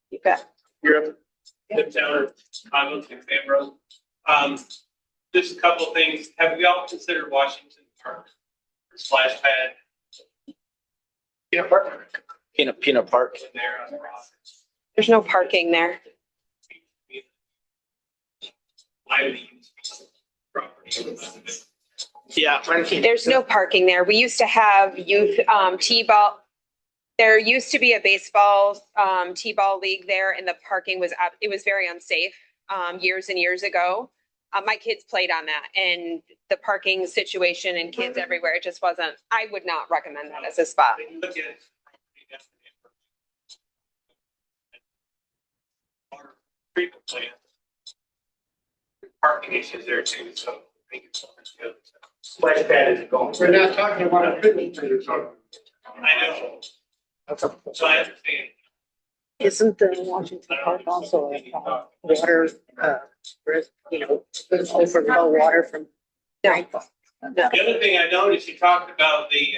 You bet. You're up. Tip Taylor, Chicago, Tim Ambrose. Just a couple of things. Have we all considered Washington Park for splash pad Peanut Park. Peanut Park. in there on the rock? There's no parking there. Lively property. Yeah. There's no parking there. We used to have youth T-ball. There used to be a baseball T-ball league there, and the parking was it was very unsafe years and years ago. My kids played on that, and the parking situation and kids everywhere, it just wasn't. I would not recommend that as a spot. When you look at water treatment plant, parking issues there too, so I think it's good. Splash pad is going. We're not talking about a treatment plant. I know. So I understand. Isn't the Washington Park also a water, overflow water from? No. The other thing I noticed, you talked about the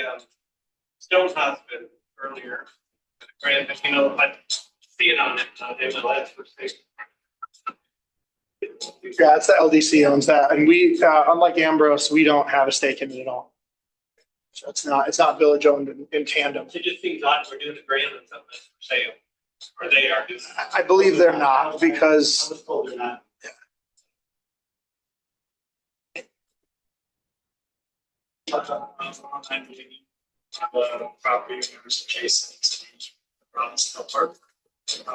Stone Hospital earlier. Grant, I see it on MLS for safety. Yeah, it's the LDC owns that. And we, unlike Ambrose, we don't have a stake in it at all. So it's not village owned in tandem. It just seems odd we're doing a grant on something that's for sale, or they are doing. I believe they're not because I was told they're not. Property owners adjacent to the Robbinsdale Park.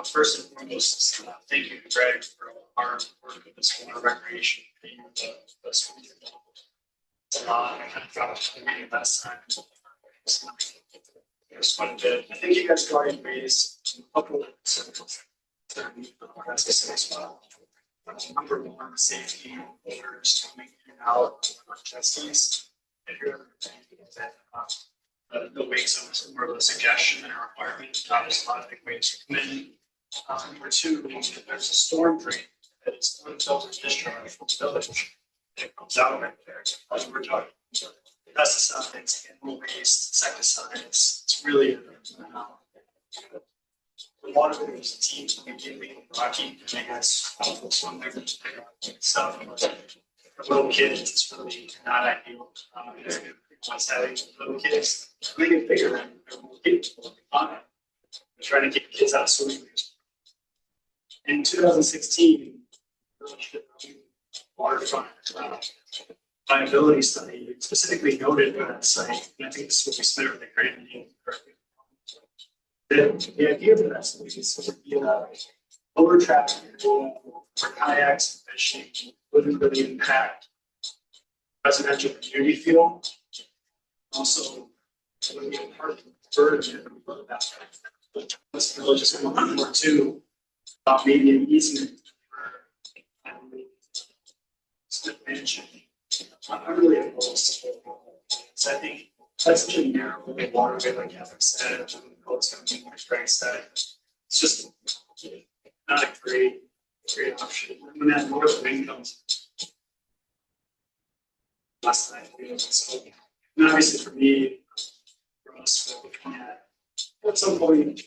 First and foremost, thank you to Greg for our work with this water recreation. The school development. It's a lot. I kind of thought it was meeting last time. Just wanted to, I think you guys have already raised a couple of concerns. That's the same as well. Number one, safety orders coming in and out of trustees. If you're ever thinking that the weight zone is more of a suggestion than a requirement, obviously a lot of big waves come in. Number two, there's a storm drain that is unfiltered discharge from the village. It comes out right there. As we're talking pesticides, animal waste, insecticides. It's really the water is a team immediately rocky. I guess some of their stuff. For little kids, it's really not ideal. Once having little kids, we can figure out they're more capable on it. We're trying to keep kids out of swimming pools. In 2016, waterfront viability study specifically noted that site, and I think this is what we spent with the grant name correctly. The idea for that study is to be a over traffic for kayaks and fishing wouldn't really impact residential community feel. Also, it would be a part of the burden of that. But this village is going more too, maybe an easement for mansion. I'm really opposed to it. So I think that's such a narrow waterway, like Kevin said, it's going to be more Greg said. It's just not a great option. When that north wind comes, last night, so, and obviously for me, for us, we're looking at some point,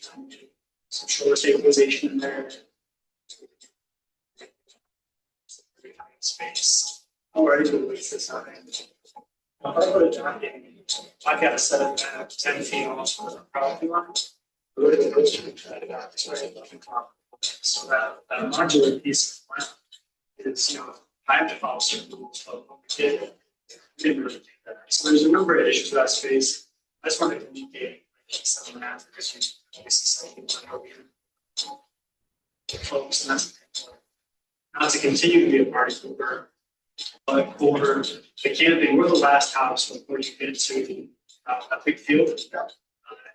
some shore stabilization in there. Space. Already to waste this time. If I put a docking, I gotta set it back 10 feet off the property line. Go to the coast and try to back this way, so that modular piece of land is, I have to follow certain rules of what we did. Didn't really do that. So there's a number of issues with that space. I just wanted to communicate some of that because you obviously say how we folks and that's not to continue to be a party pooper, but for the camping, we're the last house before you get to a big field.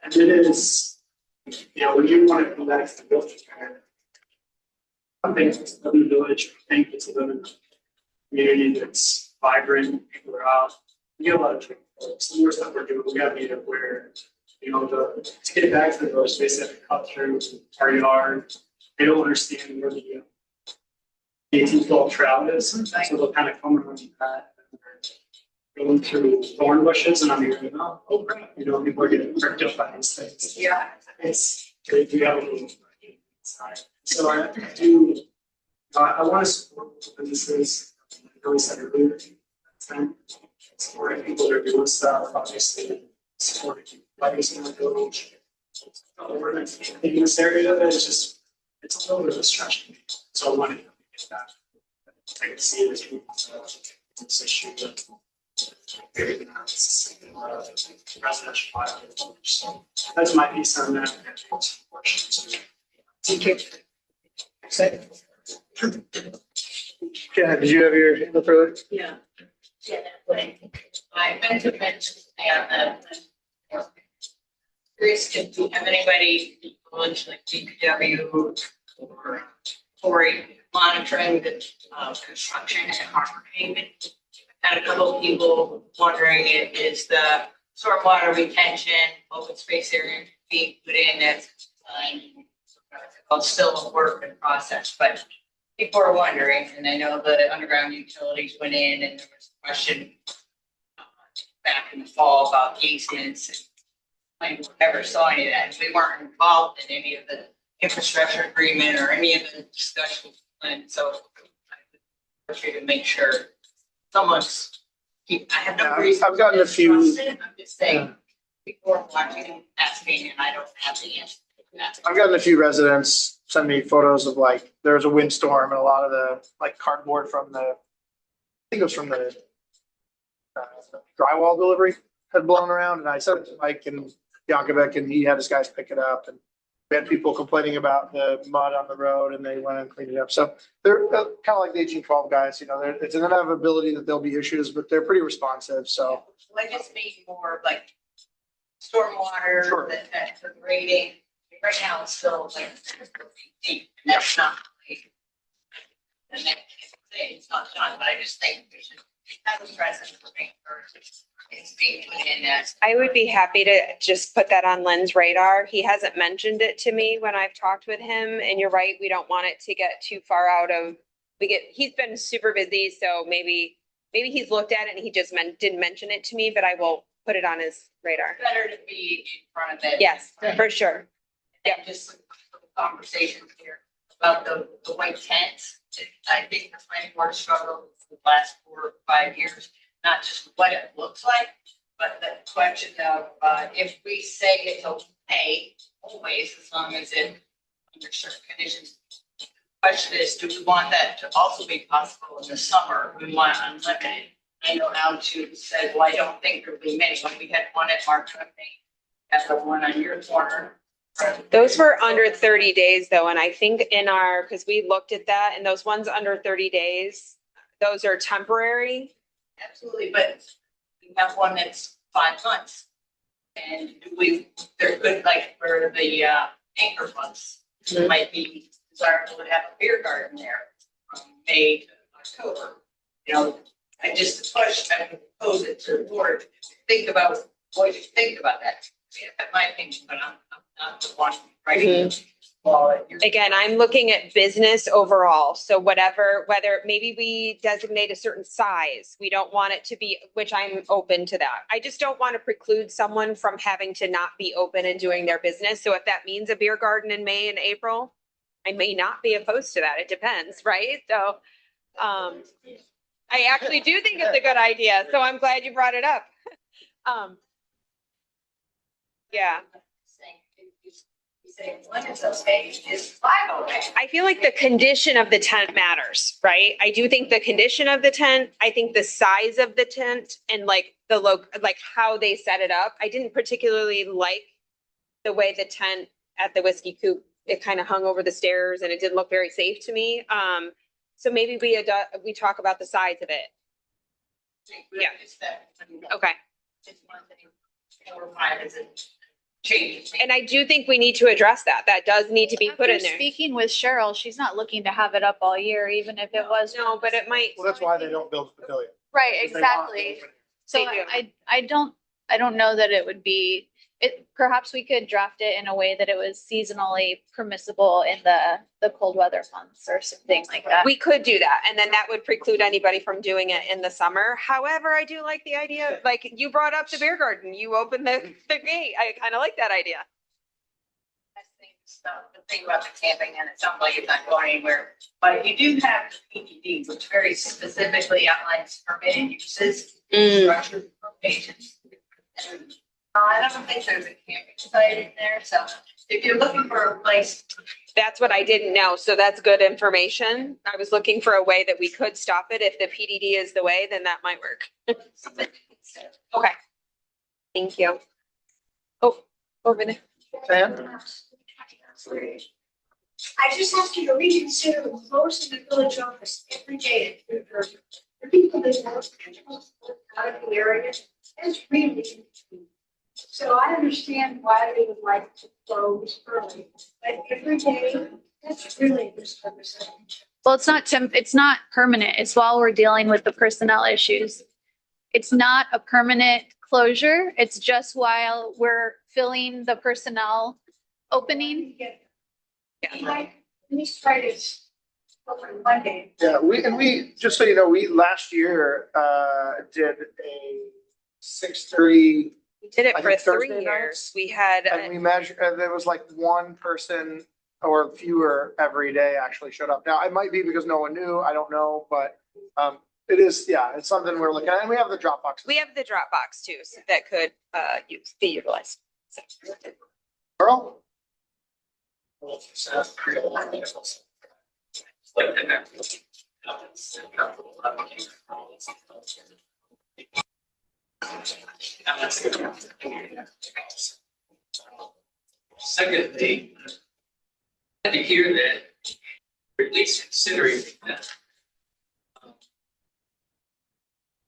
And it is You know, when you want to come back to the village, I think it's a living village, I think it's a living community that's vibrant, people are out. We get a lot of training, some more stuff we're doing, we gotta be aware, you know, to get back to the village, they have to cut through our yard. They don't understand where the 18-12 trail is, so they'll kind of come around that. Going through thorn bushes and I'm hearing, oh crap, you know, people are getting pricked up by these things. Yeah. It's, we have a little side. So I do, I want to support businesses, like I always said earlier, supporting people that are doing stuff, obviously, supporting lights in the village. We're in this area, it's a little bit of a stretch for me. So I wanted to get that. I can see it as this issue that residential violence. So that's my piece on that. Thank you. Yeah, did you have your hand further? Yeah. Yeah, I meant to mention, curious if you have anybody, like DPW or Tory monitoring the construction and harbor payment. Had a couple of people wondering is the stormwater retention, open space area being put in as still a work in process, but people are wondering, and I know the underground utilities went in and there was a question back in the fall about easements. I never saw any of that. We weren't involved in any of the infrastructure agreement or any of the discussions. And so I want you to make sure someone's, I have no reason. I've gotten a few. I'm just saying, people are watching, asking, and I don't have the answer to that. I've gotten a few residents send me photos of like, there was a windstorm and a lot of the like cardboard from the, I think it was from the drywall delivery had blown around, and I sent it to Mike and Yankovic, and he had his guys pick it up, and we had people complaining about the mud on the road, and they went and cleaned it up. So they're kind of like the 1812 guys, you know, it's an inevitability that there'll be issues, but they're pretty responsive. So I just mean more like stormwater, Sure. that the grading, right now it's still like deep, and that's not like, and that, it's not done, but I just think we should have a present for me, or it's being put in as. I would be happy to just put that on Len's radar. He hasn't mentioned it to me when I've talked with him, and you're right, we don't want it to get too far out of, he's been super busy, so maybe he's looked at it and he just didn't mention it to me, but I will put it on his radar. Better to be in front of it. Yes, for sure. Yeah, just some conversations here about the white tents. I think the planning board struggled for the last 4 or 5 years, not just what it looks like, but the question of if we say it's okay, always, as long as it under certain conditions. The question is, do we want that to also be possible in the summer? We want unlimited. I know Altitude said, well, I don't think there'll be many. When we had one at Mark Company, at the one on your corner. Those were under 30 days though, and I think because we looked at that, and those ones under 30 days, those are temporary. Absolutely, but we have one that's 5 months. And they're good, like for the anchor months, it might be desirable to have a beer garden there from May to October. You know, I just propose it to the board. Think about what you think about that. Yeah, that's my opinion, but I'm not the one writing. Again, I'm looking at business overall. So whether maybe we designate a certain size, we don't want it to be, which I'm open to that. I just don't want to preclude someone from having to not be open and doing their business. So if that means a beer garden in May and April, I may not be opposed to that. It depends, right? So I actually do think it's a good idea. So I'm glad you brought it up. Yeah. When it's okay, it's 5 okay. I feel like the condition of the tent matters, right? I do think the condition of the tent, I think the size of the tent and like like how they set it up. I didn't particularly like the way the tent at the Whiskey Coop, it kind of hung over the stairs and it didn't look very safe to me. So maybe we talk about the size of it. Yeah. Okay. It's 4 or 5 is it? change. And I do think we need to address that. That does need to be put in After there. speaking with Cheryl, she's not looking to have it up all year, even if it was. No, but it might. Well, that's why they don't build the pavilion. Right, Because they want exactly. open. So They do. I don't know that it would be, perhaps we could draft it in a way that it was seasonally permissible in the cold weather months or something like that. We could do that, and then that would preclude anybody from doing it in the summer. However, I do like the idea, like you brought up the beer garden, you opened the gate. I kind of like that idea. The thing about the camping, and it sounds like it's not going anywhere, but if you do have the PDD, which very specifically outlines permitted uses, structured locations. And I don't think there's a camping site in there, so if you're looking for a place. That's what I didn't know, so that's good information. I was looking for a way that we could stop it. If the PDD is the way, then that might work. Okay. Thank you. Oh, over there. Sam? I just ask you to reconsider closing the village office every day at 2:30. The people that work out of the area, it's really. So I understand why they would like to close early, but every day, that's really misrepresenting. Well, it's not permanent. It's while we're dealing with the personnel issues. It's not a permanent closure. It's just while we're filling the personnel opening. Like, these Fridays, open Monday. Yeah, we, just so you know, we last year, did a 6:30, We did it I for think 3 Thursday years. We had, and we measured, and there was like one person or fewer every day actually showed up. Now, it might be because no one knew, I don't know, but, it is, yeah, it's something we're looking at, and we have the Dropbox. we have the Dropbox too, so that could, be utilized. So. Earl? Secondly, I to hear that, or at least considering that.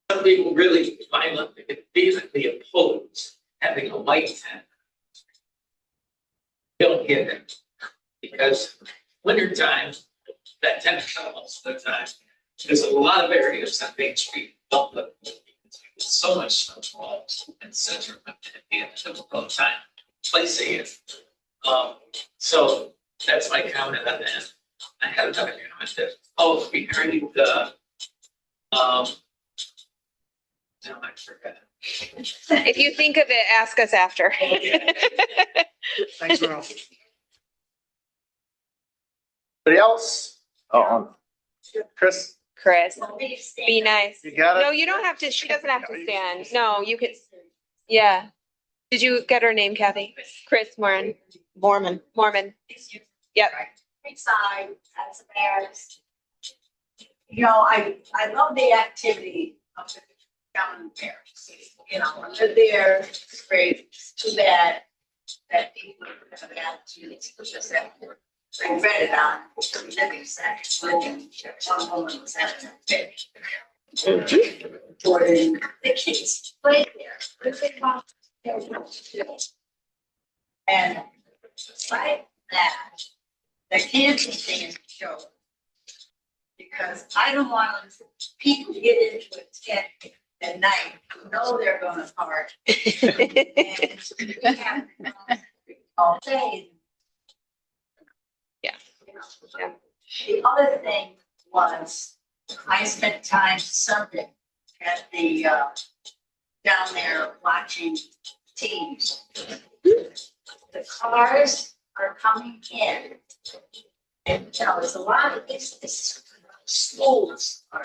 Some people really violently, vehemently oppose having a white tent. Don't get it, because wintertime, that tent most of the time, there's a lot of areas on Main Street, don't look, it's so much snow falls and center, it'd be a difficult time placing it. So that's my comment on that. I had another comment that, regarding the, no, I forgot. If you think of it, ask us after. Thanks, Earl. Anybody else? Oh, Chris, Chris, be nice. you got it? No, you don't have to, she doesn't have to stand. No, you could, yeah. Did you get her name, Kathy? Chris Moran. Mormon. Mormon. Yep. Inside, as bears. You know, I love the activity of the down there. You know, they're there, it's great, it's too bad that people have the attitudes, which is that. I read it on living sex, living, one woman was having a fit. The kids played there, but they want their work to do. And despite that, the camping thing is a joke. Because I don't want people to get into a tent at night, who know they're gonna park. And we have all day. Yeah. Yeah. The other thing was, I spent time Sunday at the, down there watching teams. The cars are coming in. And, you know, there's a lot of this schools are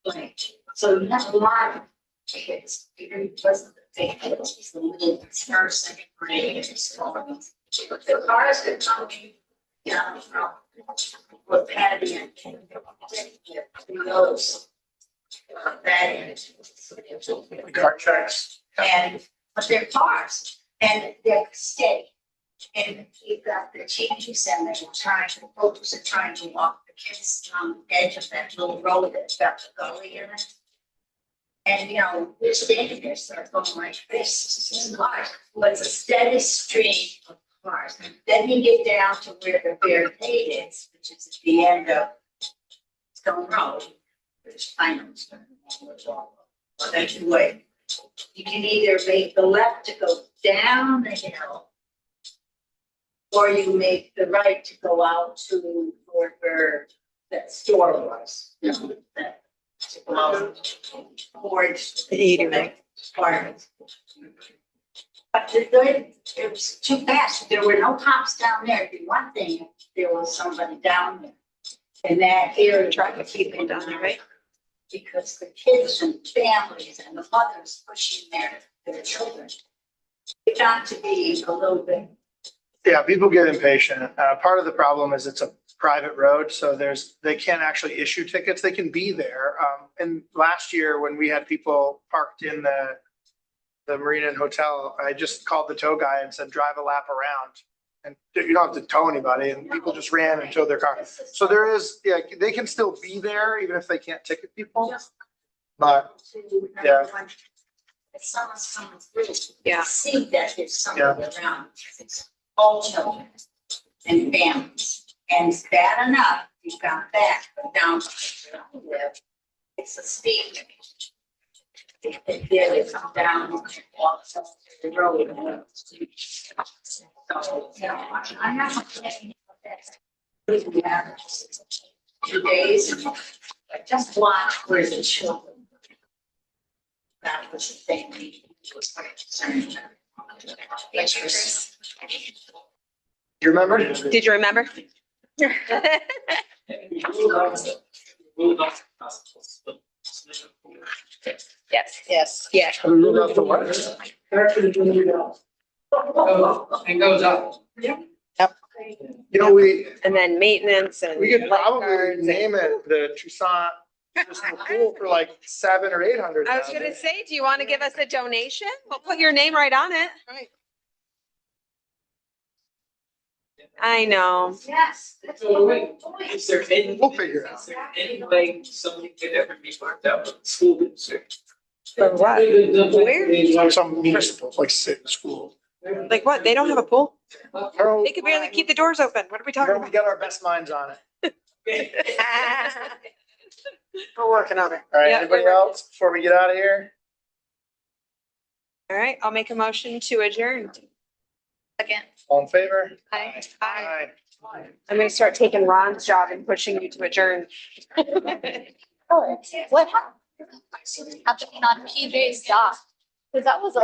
blank. So you have a lot of kids, because of the thing, it's the little first, second grade, and so on. But the cars are coming down from what Patty and those that Car checks. and but they're cars and they're steady. And you've got the teaching center trying to focus and trying to walk the kids on the edge of that little road that's got the gully in it. And, you know, we're standing there, start going like this is cars, but it's a steady stream of cars. Then you get down to where the barricade is, which is at the end of Stone Road. There's finals. Well, that's the way. You can either make the left to go down the hill, or you make the right to go out to where that store was. You know, that, to go out towards The eatery. apartments. But it was too fast. There were no cops down there. It'd be one thing if there was somebody down there. And that area. Trying to keep it down there, right? Because the kids and families and the mothers pushing their children. It got to be a little bit. Yeah, people get impatient. Part of the problem is it's a private road, so they can't actually issue tickets. They can be there. And last year when we had people parked in the Marina and Hotel, I just called the tow guy and said, drive a lap around. And you don't have to tow anybody, and people just ran and towed their car. So there is, yeah, they can still be there even if they can't ticket people. But yeah. If someone's coming through. Yeah. See that there's somebody around. It's all children and families. And it's bad enough, you've got that, but down. It's a speed. If they come down and walk up the road. So, you know, I have. Yeah. 2 days, but just watch where the children. That was the thing. Was quite concerned. You remember? Did you remember? Yes. Yes, yeah. We ruled out the what? It goes up. You know, And then maintenance and. we could probably lifeguards and- name it the Toussaint Municipal Pool for like 700 or 800. I was gonna say, do you want to give us a donation? We'll put your name right on it. I know. Yes. Is there any, We'll figure it out. is there any way something could ever be worked out with the school district? For what? Where? Some municipal, like school. Like what? They don't have a pool? Harold, They could barely keep the doors open. What are we talking we about? got our best minds on it. We're working on it. All right, Yeah, anybody we're working. else before we get out of here? All right, I'll make a motion to adjourn. Again. All in favor? Aye. Aye. I'm gonna start taking Ron's job and pushing you to adjourn. What happened? Happening on PJ's dock? Cause that was a